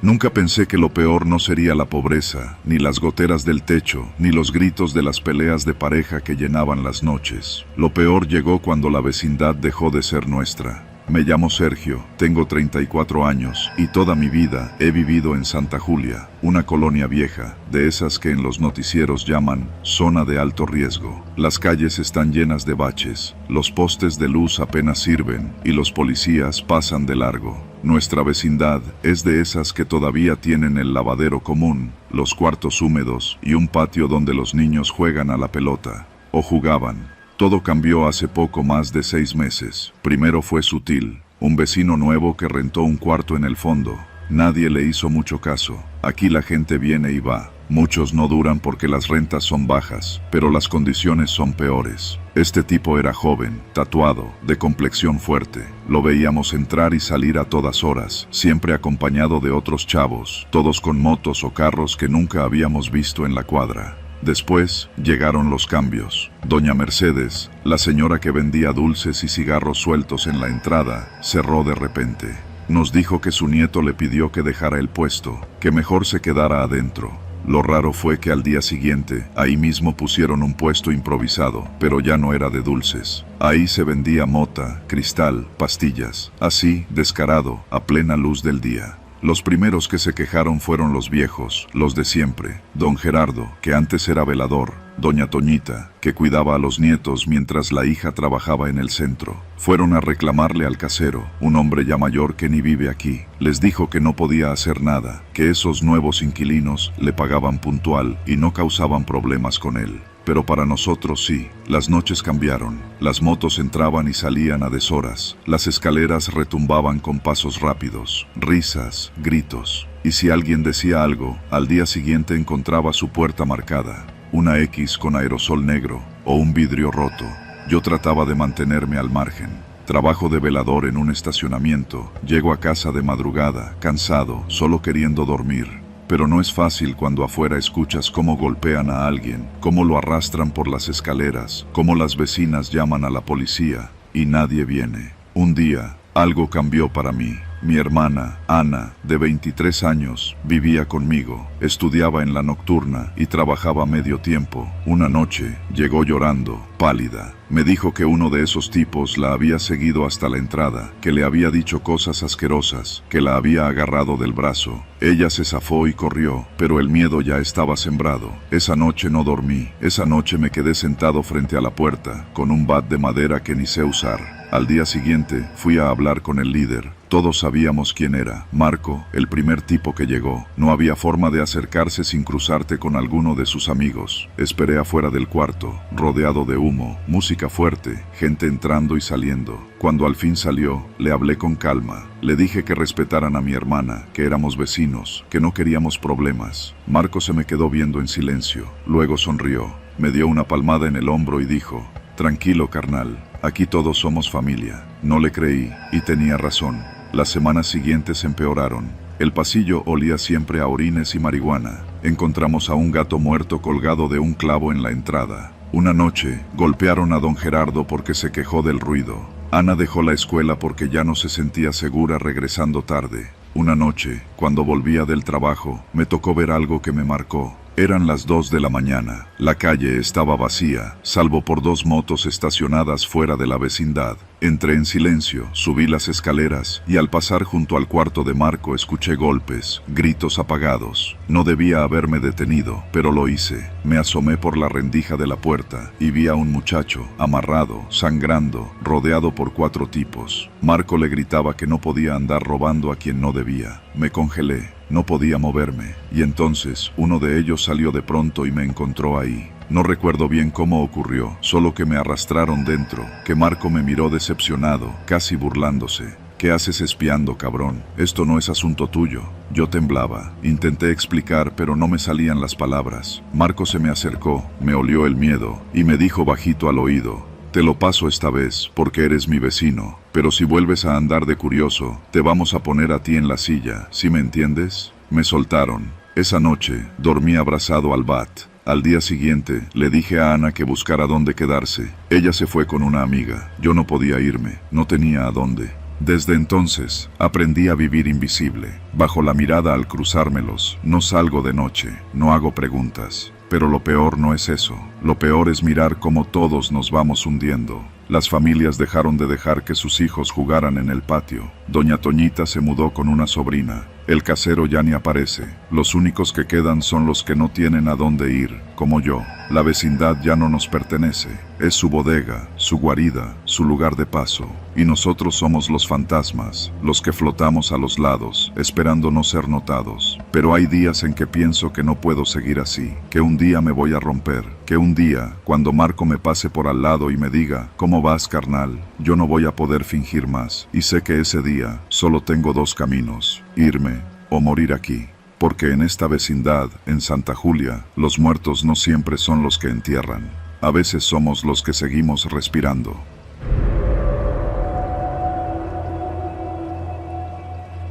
S1: Nunca pensé que lo peor no sería la pobreza, ni las goteras del techo, ni los gritos de las peleas de pareja que llenaban las noches. Lo peor llegó cuando la vecindad dejó de ser nuestra. Me llamo Sergio, tengo 34 años y toda mi vida he vivido en Santa Julia, una colonia vieja, de esas que en los noticieros llaman zona de alto riesgo. Las calles están llenas de baches, los postes de luz apenas sirven y los policías pasan de largo. Nuestra vecindad es de esas que todavía tienen el lavadero común, los cuartos húmedos y un patio donde los niños juegan a la pelota, o jugaban. Todo cambió hace poco más de 6 meses. Primero fue Sutil, un vecino nuevo que rentó un cuarto en el fondo. Nadie le hizo mucho caso. Aquí la gente viene y va. Muchos no duran porque las rentas son bajas, pero las condiciones son peores. Este tipo era joven, tatuado, de complexión fuerte. Lo veíamos entrar y salir a todas horas, siempre acompañado de otros chavos, todos con motos o carros que nunca habíamos visto en la cuadra. Después llegaron los cambios. Doña Mercedes, la señora que vendía dulces y cigarros sueltos en la entrada, cerró de repente. Nos dijo que su nieto le pidió que dejara el puesto, que mejor se quedara adentro. Lo raro fue que al día siguiente, ahí mismo pusieron un puesto improvisado, pero ya no era de dulces. Ahí se vendía mota, cristal, pastillas, así, descarado, a plena luz del día. Los primeros que se quejaron fueron los viejos, los de siempre. Don Gerardo, que antes era velador, doña Toñita, que cuidaba a los nietos mientras la hija trabajaba en el centro. Fueron a reclamarle al casero, un hombre ya mayor que ni vive aquí. Les dijo que no podía hacer nada, que esos nuevos inquilinos le pagaban puntual y no causaban problemas con él. Pero para nosotros sí, las noches cambiaron, las motos entraban y salían a deshoras, las escaleras retumbaban con pasos rápidos, risas, gritos, y si alguien decía algo, al día siguiente encontraba su puerta marcada, una X con aerosol negro o un vidrio roto. Yo trataba de mantenerme al margen. Trabajo de velador en un estacionamiento, llego a casa de madrugada, cansado, solo queriendo dormir. Pero no es fácil cuando afuera escuchas cómo golpean a alguien, cómo lo arrastran por las escaleras, cómo las vecinas llaman a la policía y nadie viene. Un día, algo cambió para mí. Mi hermana, Ana, de 23 años, vivía conmigo, estudiaba en la nocturna y trabajaba medio tiempo. Una noche, llegó llorando, pálida. Me dijo que uno de esos tipos la había seguido hasta la entrada, que le había dicho cosas asquerosas, que la había agarrado del brazo. Ella se zafó y corrió, pero el miedo ya estaba sembrado. Esa noche no dormí, esa noche me quedé sentado frente a la puerta, con un bat de madera que ni sé usar. Al día siguiente, fui a hablar con el líder, Todos sabíamos quién era. Marco, el primer tipo que llegó. No había forma de acercarse sin cruzarte con alguno de sus amigos. Esperé afuera del cuarto, rodeado de humo, música fuerte, gente entrando y saliendo. Cuando al fin salió, le hablé con calma. Le dije que respetaran a mi hermana, que éramos vecinos, que no queríamos problemas. Marco se me quedó viendo en silencio. Luego sonrió. Me dio una palmada en el hombro y dijo: «Tranquilo, carnal. Aquí todos somos familia». No le creí, y tenía razón. Las semanas siguientes empeoraron. El pasillo olía siempre a orines y marihuana. Encontramos a un gato muerto colgado de un clavo en la entrada. Una noche, golpearon a don Gerardo porque se quejó del ruido. Ana dejó la escuela porque ya no se sentía segura regresando tarde. Una noche, cuando volvía del trabajo, me tocó ver algo que me marcó. Eran las 2 de la mañana. La calle estaba vacía, salvo por 2 motos estacionadas fuera de la vecindad. Entré en silencio, subí las escaleras y al pasar junto al cuarto de Marco escuché golpes, gritos apagados. No debía haberme detenido, pero lo hice. Me asomé por la rendija de la puerta y vi a un muchacho, amarrado, sangrando, rodeado por 4 tipos. Marco le gritaba que no podía andar robando a quien no debía. Me congelé. No podía moverme, y entonces uno de ellos salió de pronto y me encontró ahí. No recuerdo bien cómo ocurrió, solo que me arrastraron dentro, que Marco me miró decepcionado, casi burlándose. «¿Qué haces espiando, cabrón? Esto no es asunto tuyo». Yo temblaba. Intenté explicar, pero no me salían las palabras. Marco se me acercó, me olió el miedo, y me dijo bajito al oído: «Te lo paso esta vez, porque eres mi vecino, pero si vuelves a andar de curioso, te vamos a poner a ti en la silla, ¿sí me entiendes?». Me soltaron. Esa noche, dormí abrazado al bat. Al día siguiente, le dije a Ana que buscara dónde quedarse. Ella se fue con una amiga. Yo no podía irme, no tenía a dónde. Desde entonces, aprendí a vivir invisible. Bajo la mirada al cruzármelos, no salgo de noche, no hago preguntas. Pero lo peor no es eso. Lo peor es mirar cómo todos nos vamos hundiendo. Las familias dejaron de dejar que sus hijos jugaran en el patio. Doña Toñita se mudó con una sobrina. El casero ya ni aparece. Los únicos que quedan son los que no tienen a dónde ir, como yo. La vecindad ya no nos pertenece. Es su bodega, su guarida, su lugar de paso. Y nosotros somos los fantasmas, los que flotamos a los lados, esperando no ser notados. Pero hay días en que pienso que no puedo seguir así, que un día me voy a romper, que un día, cuando Marco me pase por al lado y me diga: «¿Cómo vas, carnal?», yo no voy a poder fingir más. Y sé que ese día solo tengo 2 caminos: irme o morir aquí. Porque en esta vecindad, en Santa Julia, los muertos no siempre son los que entierran. A veces somos los que seguimos respirando.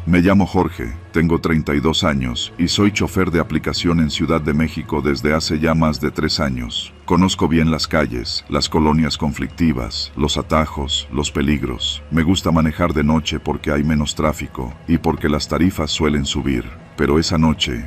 S1: Me llamo Jorge, tengo 32 años y soy chofer de aplicación en Ciudad de México desde hace ya más de 3 años. Conozco bien las calles, las colonias conflictivas, los atajos, los peligros. Me gusta manejar de noche porque hay menos tráfico y porque las tarifas suelen subir. Pero esa noche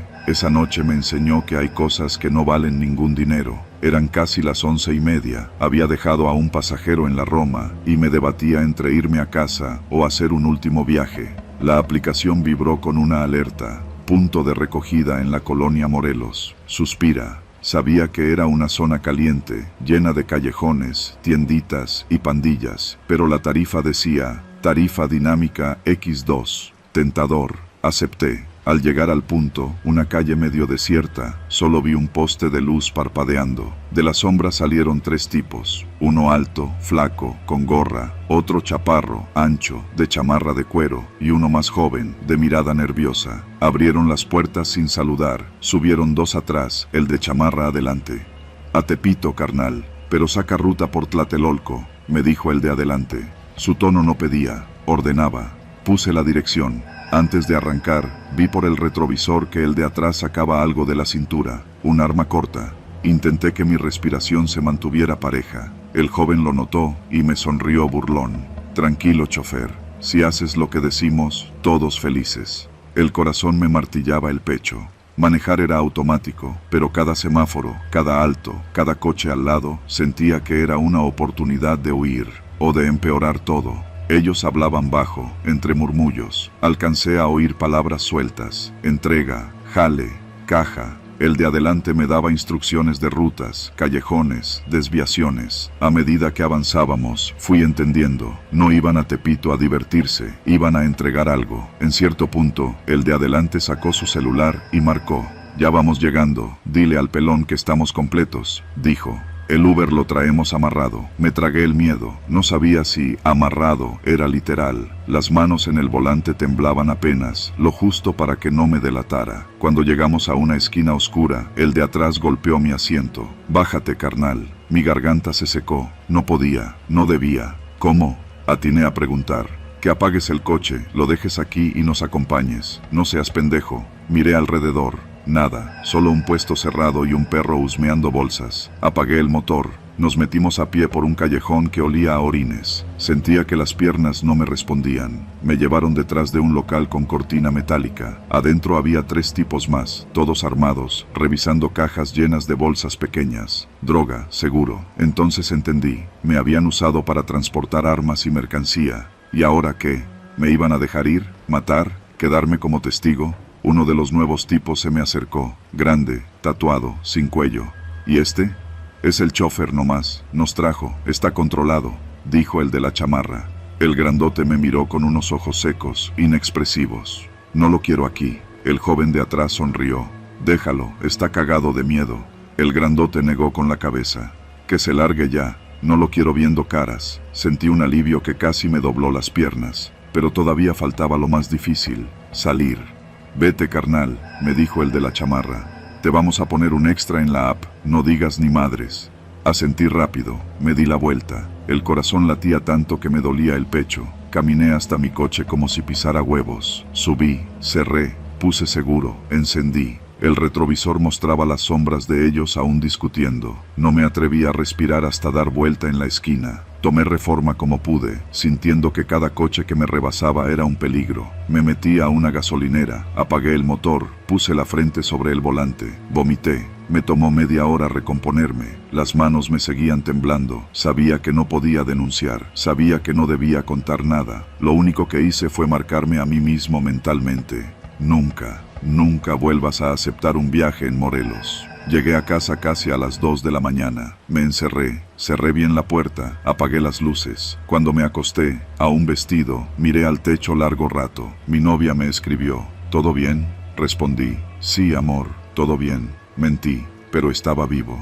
S1: me enseñó que hay cosas que no valen ningún dinero. Eran casi las 11:30, había dejado a un pasajero en la Roma y me debatía entre irme a casa o hacer un último viaje. La aplicación vibró con una alerta: punto de recogida en la colonia Morelos. Suspira. Sabía que era una zona caliente, llena de callejones, tienditas y pandillas, pero la tarifa decía: tarifa dinámica X2. Tentador. Acepté. Al llegar al punto, una calle medio desierta, solo vi un poste de luz parpadeando. De la sombra salieron 3 tipos, uno alto, flaco, con gorra, otro chaparro, ancho, de chamarra de cuero, y uno más joven, de mirada nerviosa. Abrieron las puertas sin saludar, subieron 2 atrás, el de chamarra adelante. «A Tepito, carnal, pero saca ruta por Tlatelolco», me dijo el de adelante. Su tono no pedía, ordenaba. Puse la dirección. Antes de arrancar, vi por el retrovisor que el de atrás sacaba algo de la cintura, un arma corta. Intenté que mi respiración se mantuviera pareja. El joven lo notó y me sonrió burlón. «Tranquilo, chofer. Si haces lo que decimos, todos felices». El corazón me martillaba el pecho. Manejar era automático, pero cada semáforo, cada alto, cada coche al lado, sentía que era una oportunidad de huir o de empeorar todo. Ellos hablaban bajo, entre murmullos. Alcancé a oír palabras sueltas: entrega, jale, caja, El de adelante me daba instrucciones de rutas, callejones, desviaciones. A medida que avanzábamos, fui entendiendo. No iban a Tepito a divertirse, iban a entregar algo. En cierto punto, el de adelante sacó su celular y marcó. «Ya vamos llegando, dile al pelón que estamos completos», dijo. El Uber lo traemos amarrado. Me tragué el miedo. No sabía si amarrado era literal. Las manos en el volante temblaban apenas, lo justo para que no me delatara. Cuando llegamos a una esquina oscura, el de atrás golpeó mi asiento. «Bájate, carnal». Mi garganta se secó. No podía, no debía. «¿Cómo?», atiné a preguntar. «Que apagues el coche, lo dejes aquí y nos acompañes. No seas pendejo». Miré alrededor. Nada, solo un puesto cerrado y un perro husmeando bolsas. Apagué el motor. Nos metimos a pie por un callejón que olía a orines. Sentía que las piernas no me respondían. Me llevaron detrás de un local con cortina metálica. Adentro había 3 tipos más, todos armados, revisando cajas llenas de bolsas pequeñas. Droga, seguro. Entonces entendí. Me habían usado para transportar armas y mercancía. ¿Y ahora qué? ¿Me iban a dejar ir? ¿Matar? ¿Quedarme como testigo? Uno de los nuevos tipos se me acercó, grande, tatuado, sin cuello. ¿Y este? Es el chofer nomás, nos trajo, está controlado, dijo el de la chamarra. El grandote me miró con unos ojos secos, inexpresivos. No lo quiero aquí. El joven de atrás sonrió. Déjalo, está cagado de miedo. El grandote negó con la cabeza. Que se largue ya, no lo quiero viendo caras. Sentí un alivio que casi me dobló las piernas, pero todavía faltaba lo más difícil, salir. «Vete, carnal», me dijo el de la chamarra. «Te vamos a poner un extra en la app, no digas ni madres». Asentí rápido, me di la vuelta. El corazón latía tanto que me dolía el pecho. Caminé hasta mi coche como si pisara huevos. Subí, cerré, puse seguro, encendí. El retrovisor mostraba las sombras de ellos aún discutiendo. No me atreví a respirar hasta dar vuelta en la esquina. Tomé Reforma como pude, sintiendo que cada coche que me rebasaba era un peligro. Me metí a una gasolinera, apagué el motor, puse la frente sobre el volante, vomité. Me tomó media hora recomponerme. Las manos me seguían temblando. Sabía que no podía denunciar. Sabía que no debía contar nada. Lo único que hice fue marcarme a mí mismo mentalmente. Nunca, nunca vuelvas a aceptar un viaje en Morelos. Llegué a casa casi a las 2 de la mañana. Me encerré, cerré bien la puerta, apagué las luces. Cuando me acosté, aún vestido, miré al techo largo rato. Mi novia me escribió. «¿Todo bien?», respondí. «Sí, amor, todo bien». Mentí, pero estaba vivo.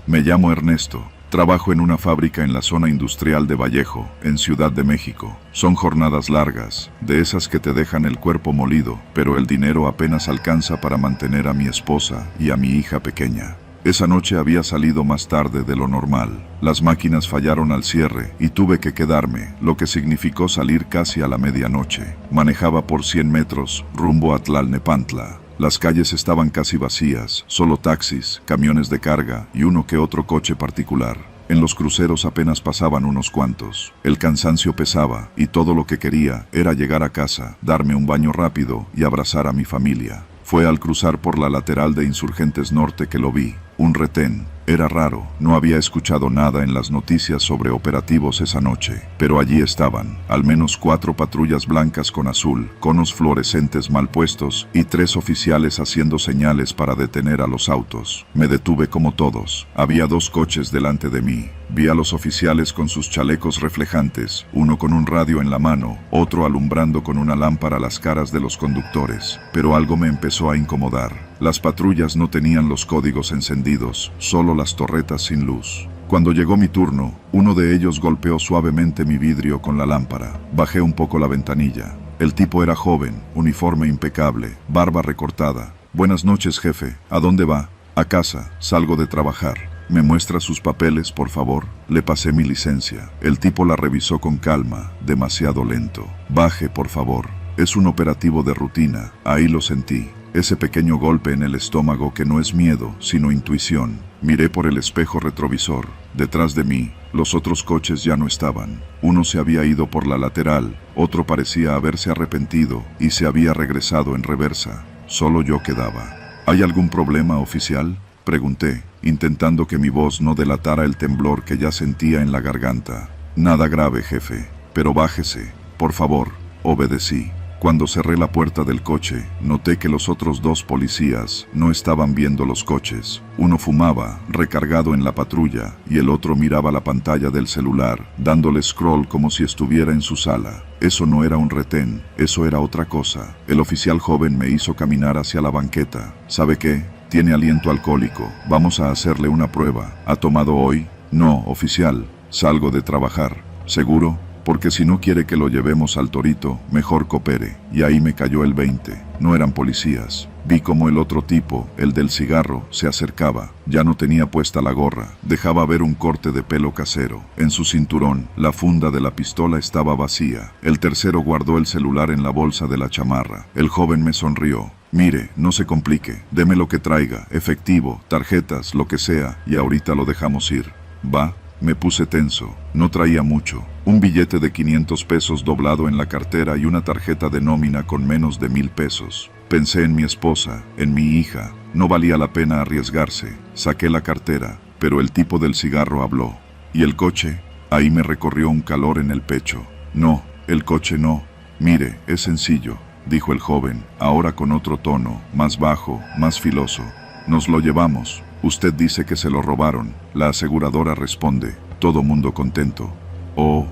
S1: Me llamo Ernesto. Trabajo en una fábrica en la zona industrial de Vallejo, en Ciudad de México. Son jornadas largas, de esas que te dejan el cuerpo molido, pero el dinero apenas alcanza para mantener a mi esposa y a mi hija pequeña. Esa noche había salido más tarde de lo normal. Las máquinas fallaron al cierre y tuve que quedarme, lo que significó salir casi a la medianoche. Manejaba por 100 metros, rumbo a Tlalnepantla. Las calles estaban casi vacías, solo taxis, camiones de carga y uno que otro coche particular. En los cruceros apenas pasaban unos cuantos. El cansancio pesaba y todo lo que quería era llegar a casa, darme un baño rápido y abrazar a mi familia. Fue al cruzar por la lateral de Insurgentes Norte que lo vi. Un retén. Era raro, no había escuchado nada en las noticias sobre operativos esa noche, pero allí estaban, al menos 4 patrullas blancas con azul, conos fluorescentes mal puestos y 3 oficiales haciendo señales para detener a los autos. Me detuve como todos. Había 2 coches delante de mí. Vi a los oficiales con sus chalecos reflejantes, uno con un radio en la mano, otro alumbrando con una lámpara las caras de los conductores. Pero algo me empezó a incomodar. Las patrullas no tenían los códigos encendidos, solo las torretas sin luz. Cuando llegó mi turno, uno de ellos golpeó suavemente mi vidrio con la lámpara. Bajé un poco la ventanilla. El tipo era joven, uniforme impecable, barba recortada. «Buenas noches, jefe. ¿A dónde va?» «A casa. Salgo de trabajar». «¿Me muestra sus papeles, por favor?» Le pasé mi licencia. El tipo la revisó con calma, demasiado lento. «Baje, por favor. Es un operativo de rutina». Ahí lo sentí. Ese pequeño golpe en el estómago que no es miedo, sino intuición. Miré por el espejo retrovisor. Detrás de mí, los otros coches ya no estaban. Uno se había ido por la lateral, otro parecía haberse arrepentido y se había regresado en reversa. Solo yo quedaba. «¿Hay algún problema, oficial?», pregunté, intentando que mi voz no delatara el temblor que ya sentía en la garganta. «Nada grave, jefe, pero bájese, por favor». Obedecí. Cuando cerré la puerta del coche, noté que los otros dos policías no estaban viendo los coches. Uno fumaba, recargado en la patrulla, y el otro miraba la pantalla del celular, dándole scroll como si estuviera en su sala. Eso no era un retén, eso era otra cosa. El oficial joven me hizo caminar hacia la banqueta. ¿Sabe qué? Tiene aliento alcohólico. Vamos a hacerle una prueba. ¿Ha tomado hoy? No, oficial. Salgo de trabajar. ¿Seguro? Porque si no quiere que lo llevemos al torito, mejor coopere. Y ahí me cayó el 20. No eran policías. Vi como el otro tipo, el del cigarro, se acercaba. Ya no tenía puesta la gorra. Dejaba ver un corte de pelo casero. En su cinturón, la funda de la pistola estaba vacía. El tercero guardó el celular en la bolsa de la chamarra. El joven me sonrió. Mire, no se complique. Deme lo que traiga. Efectivo, tarjetas, lo que sea. Y ahorita lo dejamos ir. ¿Va? Me puse tenso. No traía mucho. Un billete de 500 pesos doblado en la cartera y una tarjeta de nómina con menos de 1000 pesos. Pensé en mi esposa, en mi hija. No valía la pena arriesgarse. Saqué la cartera, pero el tipo del cigarro habló. ¿Y el coche? Ahí me recorrió un calor en el pecho. No, el coche no. Mire, es sencillo, dijo el joven, ahora con otro tono, más bajo, más filoso. Nos lo llevamos. Usted dice que se lo robaron. La aseguradora responde. Todo mundo contento. Oh,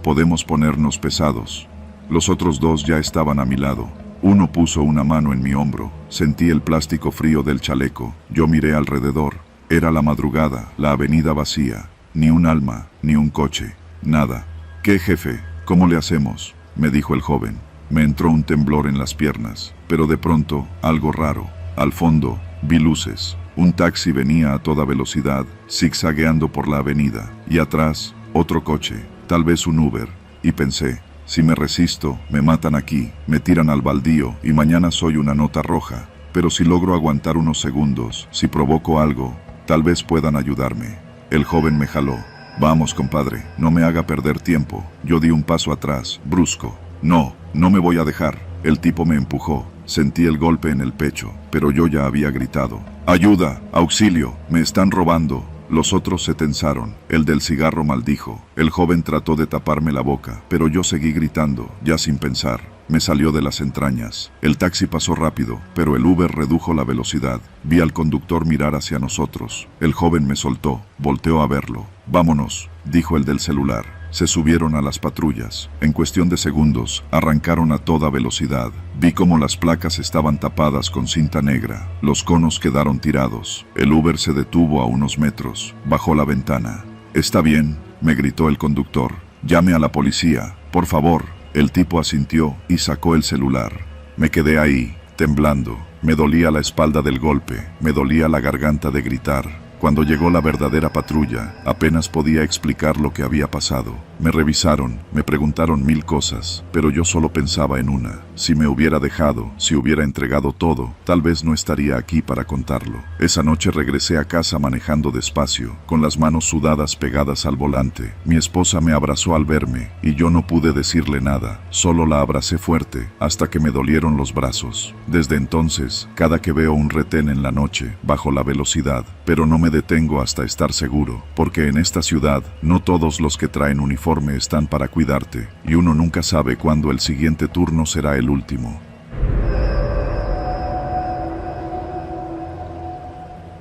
S1: podemos ponernos pesados. Los otros dos ya estaban a mi lado. Uno puso una mano en mi hombro. Sentí el plástico frío del chaleco. Yo miré alrededor. Era la madrugada, la avenida vacía. Ni un alma, ni un coche. Nada. ¿Qué, jefe? ¿Cómo le hacemos? Me dijo el joven. Me entró un temblor en las piernas. Pero de pronto, algo raro. Al fondo, vi luces. Un taxi venía a toda velocidad, zigzagueando por la avenida. Y atrás, otro coche, tal vez un Uber. Y pensé, si me resisto, me matan aquí, me tiran al baldío y mañana soy una nota roja. Pero si logro aguantar unos segundos, si provoco algo, tal vez puedan ayudarme. El joven me jaló. Vamos, compadre, no me haga perder tiempo. Yo di un paso atrás, brusco. No, no me voy a dejar. El tipo me empujó. Sentí el golpe en el pecho, pero yo ya había gritado. ¡Ayuda! ¡Auxilio! ¡Me están robando! Los otros se tensaron. El del cigarro maldijo. El joven trató de taparme la boca, pero yo seguí gritando, ya sin pensar. Me salió de las entrañas. El taxi pasó rápido, pero el Uber redujo la velocidad. Vi al conductor mirar hacia nosotros. El joven me soltó. Volteó a verlo. Vámonos, dijo el del celular. Se subieron a las patrullas. En cuestión de segundos, arrancaron a toda velocidad. Vi cómo las placas estaban tapadas con cinta negra. Los conos quedaron tirados. El Uber se detuvo a unos metros. Bajó la ventana. «¿Está bien?», me gritó el conductor. «Llame a la policía, por favor». El tipo asintió y sacó el celular. Me quedé ahí, temblando. Me dolía la espalda del golpe. Me dolía la garganta de gritar. Cuando llegó la verdadera patrulla, apenas podía explicar lo que había pasado. Me revisaron, me preguntaron 1000 cosas, pero yo solo pensaba en una. Si me hubiera dejado, si hubiera entregado todo, tal vez no estaría aquí para contarlo. Esa noche regresé a casa manejando despacio, con las manos sudadas pegadas al volante. Mi esposa me abrazó al verme, y yo no pude decirle nada. Solo la abracé fuerte, hasta que me dolieron los brazos. Desde entonces, cada que veo un retén en la noche, bajo la velocidad, pero no me detengo hasta estar seguro, porque en esta ciudad, no todos los que traen uniforme están para cuidarte, y uno nunca sabe cuándo el siguiente turno será el último.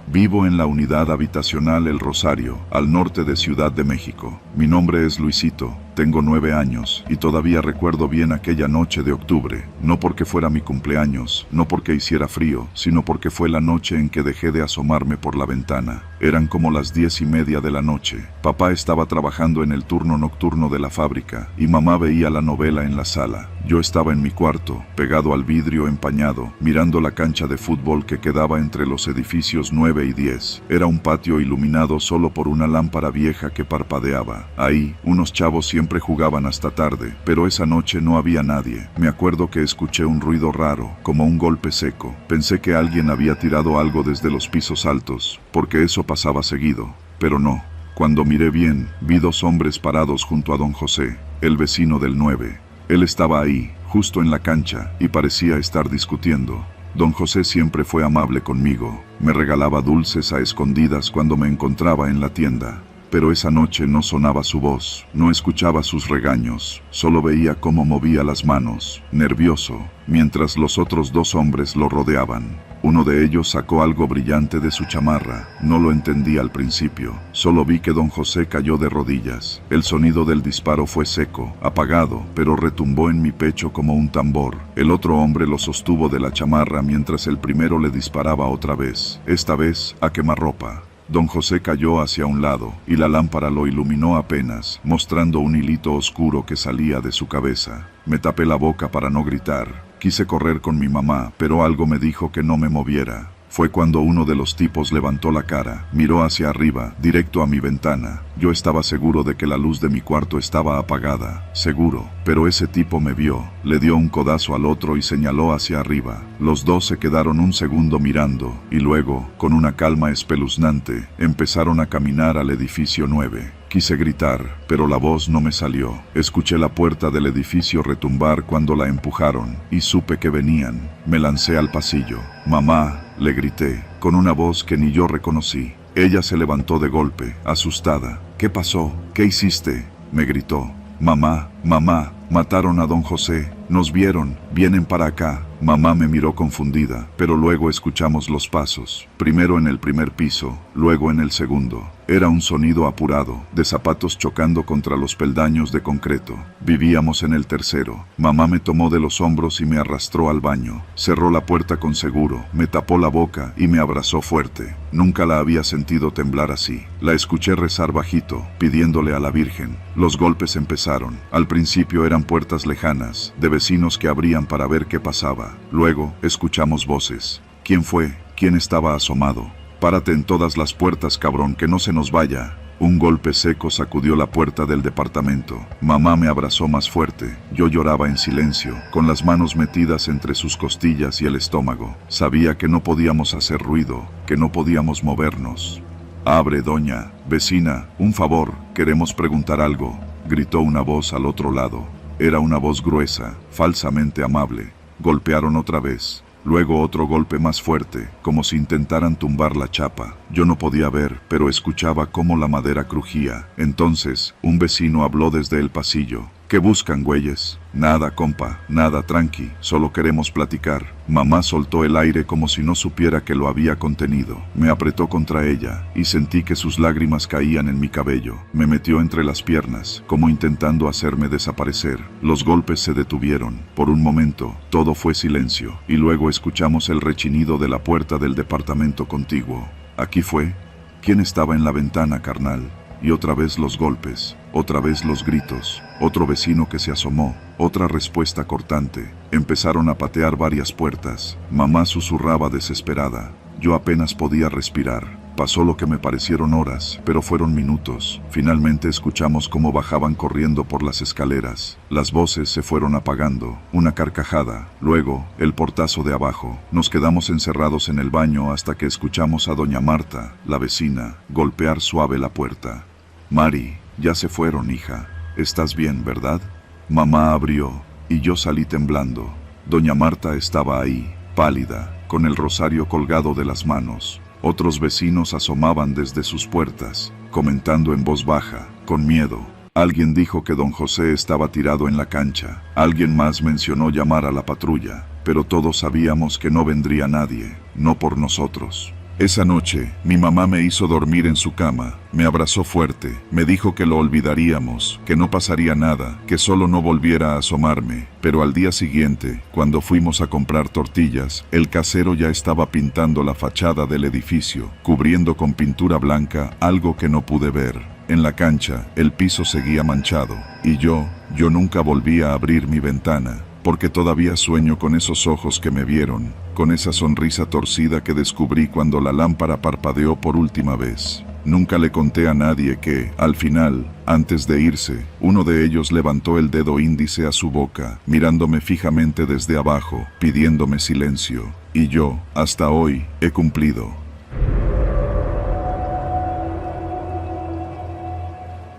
S1: Vivo en la unidad habitacional El Rosario, al norte de Ciudad de México. Mi nombre es Luisito, tengo 9 años y todavía recuerdo bien aquella noche de octubre. No porque fuera mi cumpleaños, no porque hiciera frío, sino porque fue la noche en que dejé de asomarme por la ventana. Eran como las 10:30 de la noche. Papá estaba trabajando en el turno nocturno de la fábrica y mamá veía la novela en la sala. Yo estaba en mi cuarto, pegado al vidrio empañado, mirando la cancha de fútbol que quedaba entre los edificios 9 y 10. Era un patio iluminado solo por una lámpara vieja que parpadeaba. Ahí, unos chavos siempre jugaban hasta tarde, pero esa noche no había nadie. Me acuerdo que escuché un ruido raro, como un golpe seco. Pensé que alguien había tirado algo desde los pisos altos, porque eso pasaba seguido, pero no. Cuando miré bien, vi 2 hombres parados junto a don José, el vecino del 9. Él estaba ahí, justo en la cancha, y parecía estar discutiendo. Don José siempre fue amable conmigo. Me regalaba dulces a escondidas cuando me encontraba en la tienda. pero esa noche no sonaba su voz, no escuchaba sus regaños, solo veía cómo movía las manos, nervioso, mientras los otros dos hombres lo rodeaban. Uno de ellos sacó algo brillante de su chamarra. No lo entendí al principio. Solo vi que don José cayó de rodillas. El sonido del disparo fue seco, apagado, pero retumbó en mi pecho como un tambor. El otro hombre lo sostuvo de la chamarra mientras el primero le disparaba otra vez, esta vez a quemarropa. Don José cayó hacia un lado, y la lámpara lo iluminó apenas, mostrando un hilito oscuro que salía de su cabeza. Me tapé la boca para no gritar. Quise correr con mi mamá, pero algo me dijo que no me moviera. Fue cuando uno de los tipos levantó la cara, miró hacia arriba, directo a mi ventana. Yo estaba seguro de que la luz de mi cuarto estaba apagada, seguro, pero ese tipo me vio, le dio un codazo al otro y señaló hacia arriba. Los dos se quedaron un segundo mirando, y luego, con una calma espeluznante, empezaron a caminar al edificio 9. Quise gritar, pero la voz no me salió. Escuché la puerta del edificio retumbar cuando la empujaron, y supe que venían. Me lancé al pasillo. «Mamá», le grité, con una voz que ni yo reconocí. Ella se levantó de golpe, asustada. «¿Qué pasó? ¿Qué hiciste?», me gritó. «Mamá, mamá, mataron a don José, nos vieron, vienen para acá». Mamá me miró confundida, pero luego escuchamos los pasos, primero en el primer piso, luego en el segundo. Era un sonido apurado, de zapatos chocando contra los peldaños de concreto. Vivíamos en el tercero. Mamá me tomó de los hombros y me arrastró al baño. Cerró la puerta con seguro, me tapó la boca y me abrazó fuerte. Nunca la había sentido temblar así. La escuché rezar bajito, pidiéndole a la Virgen. Los golpes empezaron. Al principio eran puertas lejanas, de vecinos que abrían para ver qué pasaba. Luego, escuchamos voces. ¿Quién fue? ¿Quién estaba asomado? «Párate en todas las puertas, cabrón, que no se nos vaya». Un golpe seco sacudió la puerta del departamento. Mamá me abrazó más fuerte. Yo lloraba en silencio, con las manos metidas entre sus costillas y el estómago. Sabía que no podíamos hacer ruido, que no podíamos movernos. «Abre, doña, vecina, un favor, queremos preguntar algo», gritó una voz al otro lado. Era una voz gruesa, falsamente amable. Golpearon otra vez. Luego otro golpe más fuerte, como si intentaran tumbar la chapa. Yo no podía ver, pero escuchaba cómo la madera crujía. Entonces, un vecino habló desde el pasillo. «¿Qué buscan, güeyes?» «Nada, compa, nada, tranqui, solo queremos platicar». Mamá soltó el aire como si no supiera que lo había contenido. Me apretó contra ella, y sentí que sus lágrimas caían en mi cabello. Me metió entre las piernas, como intentando hacerme desaparecer. Los golpes se detuvieron. Por un momento, todo fue silencio, y luego escuchamos el rechinido de la puerta del departamento contiguo. «¿Aquí fue? ¿Quién estaba en la ventana, carnal?» Y otra vez los golpes, otra vez los gritos, otro vecino que se asomó, otra respuesta cortante. Empezaron a patear varias puertas. Mamá susurraba desesperada. Yo apenas podía respirar. Pasó lo que me parecieron horas, pero fueron minutos. Finalmente escuchamos cómo bajaban corriendo por las escaleras. Las voces se fueron apagando, una carcajada, luego el portazo de abajo. Nos quedamos encerrados en el baño hasta que escuchamos a doña Marta, la vecina, golpear suave la puerta. «Mari, ya se fueron, hija. ¿Estás bien, verdad?» Mamá abrió, y yo salí temblando. Doña Marta estaba ahí, pálida, con el rosario colgado de las manos. Otros vecinos asomaban desde sus puertas, comentando en voz baja, con miedo. Alguien dijo que don José estaba tirado en la cancha. Alguien más mencionó llamar a la patrulla, pero todos sabíamos que no vendría nadie, no por nosotros. Esa noche, mi mamá me hizo dormir en su cama, me abrazó fuerte, me dijo que lo olvidaríamos, que no pasaría nada, que solo no volviera a asomarme. Pero al día siguiente, cuando fuimos a comprar tortillas, el casero ya estaba pintando la fachada del edificio, cubriendo con pintura blanca algo que no pude ver. En la cancha, el piso seguía manchado, y yo nunca volví a abrir mi ventana, porque todavía sueño con esos ojos que me vieron, con esa sonrisa torcida que descubrí cuando la lámpara parpadeó por última vez. Nunca le conté a nadie que, al final, antes de irse, uno de ellos levantó el dedo índice a su boca, mirándome fijamente desde abajo, pidiéndome silencio. Y yo, hasta hoy, he cumplido.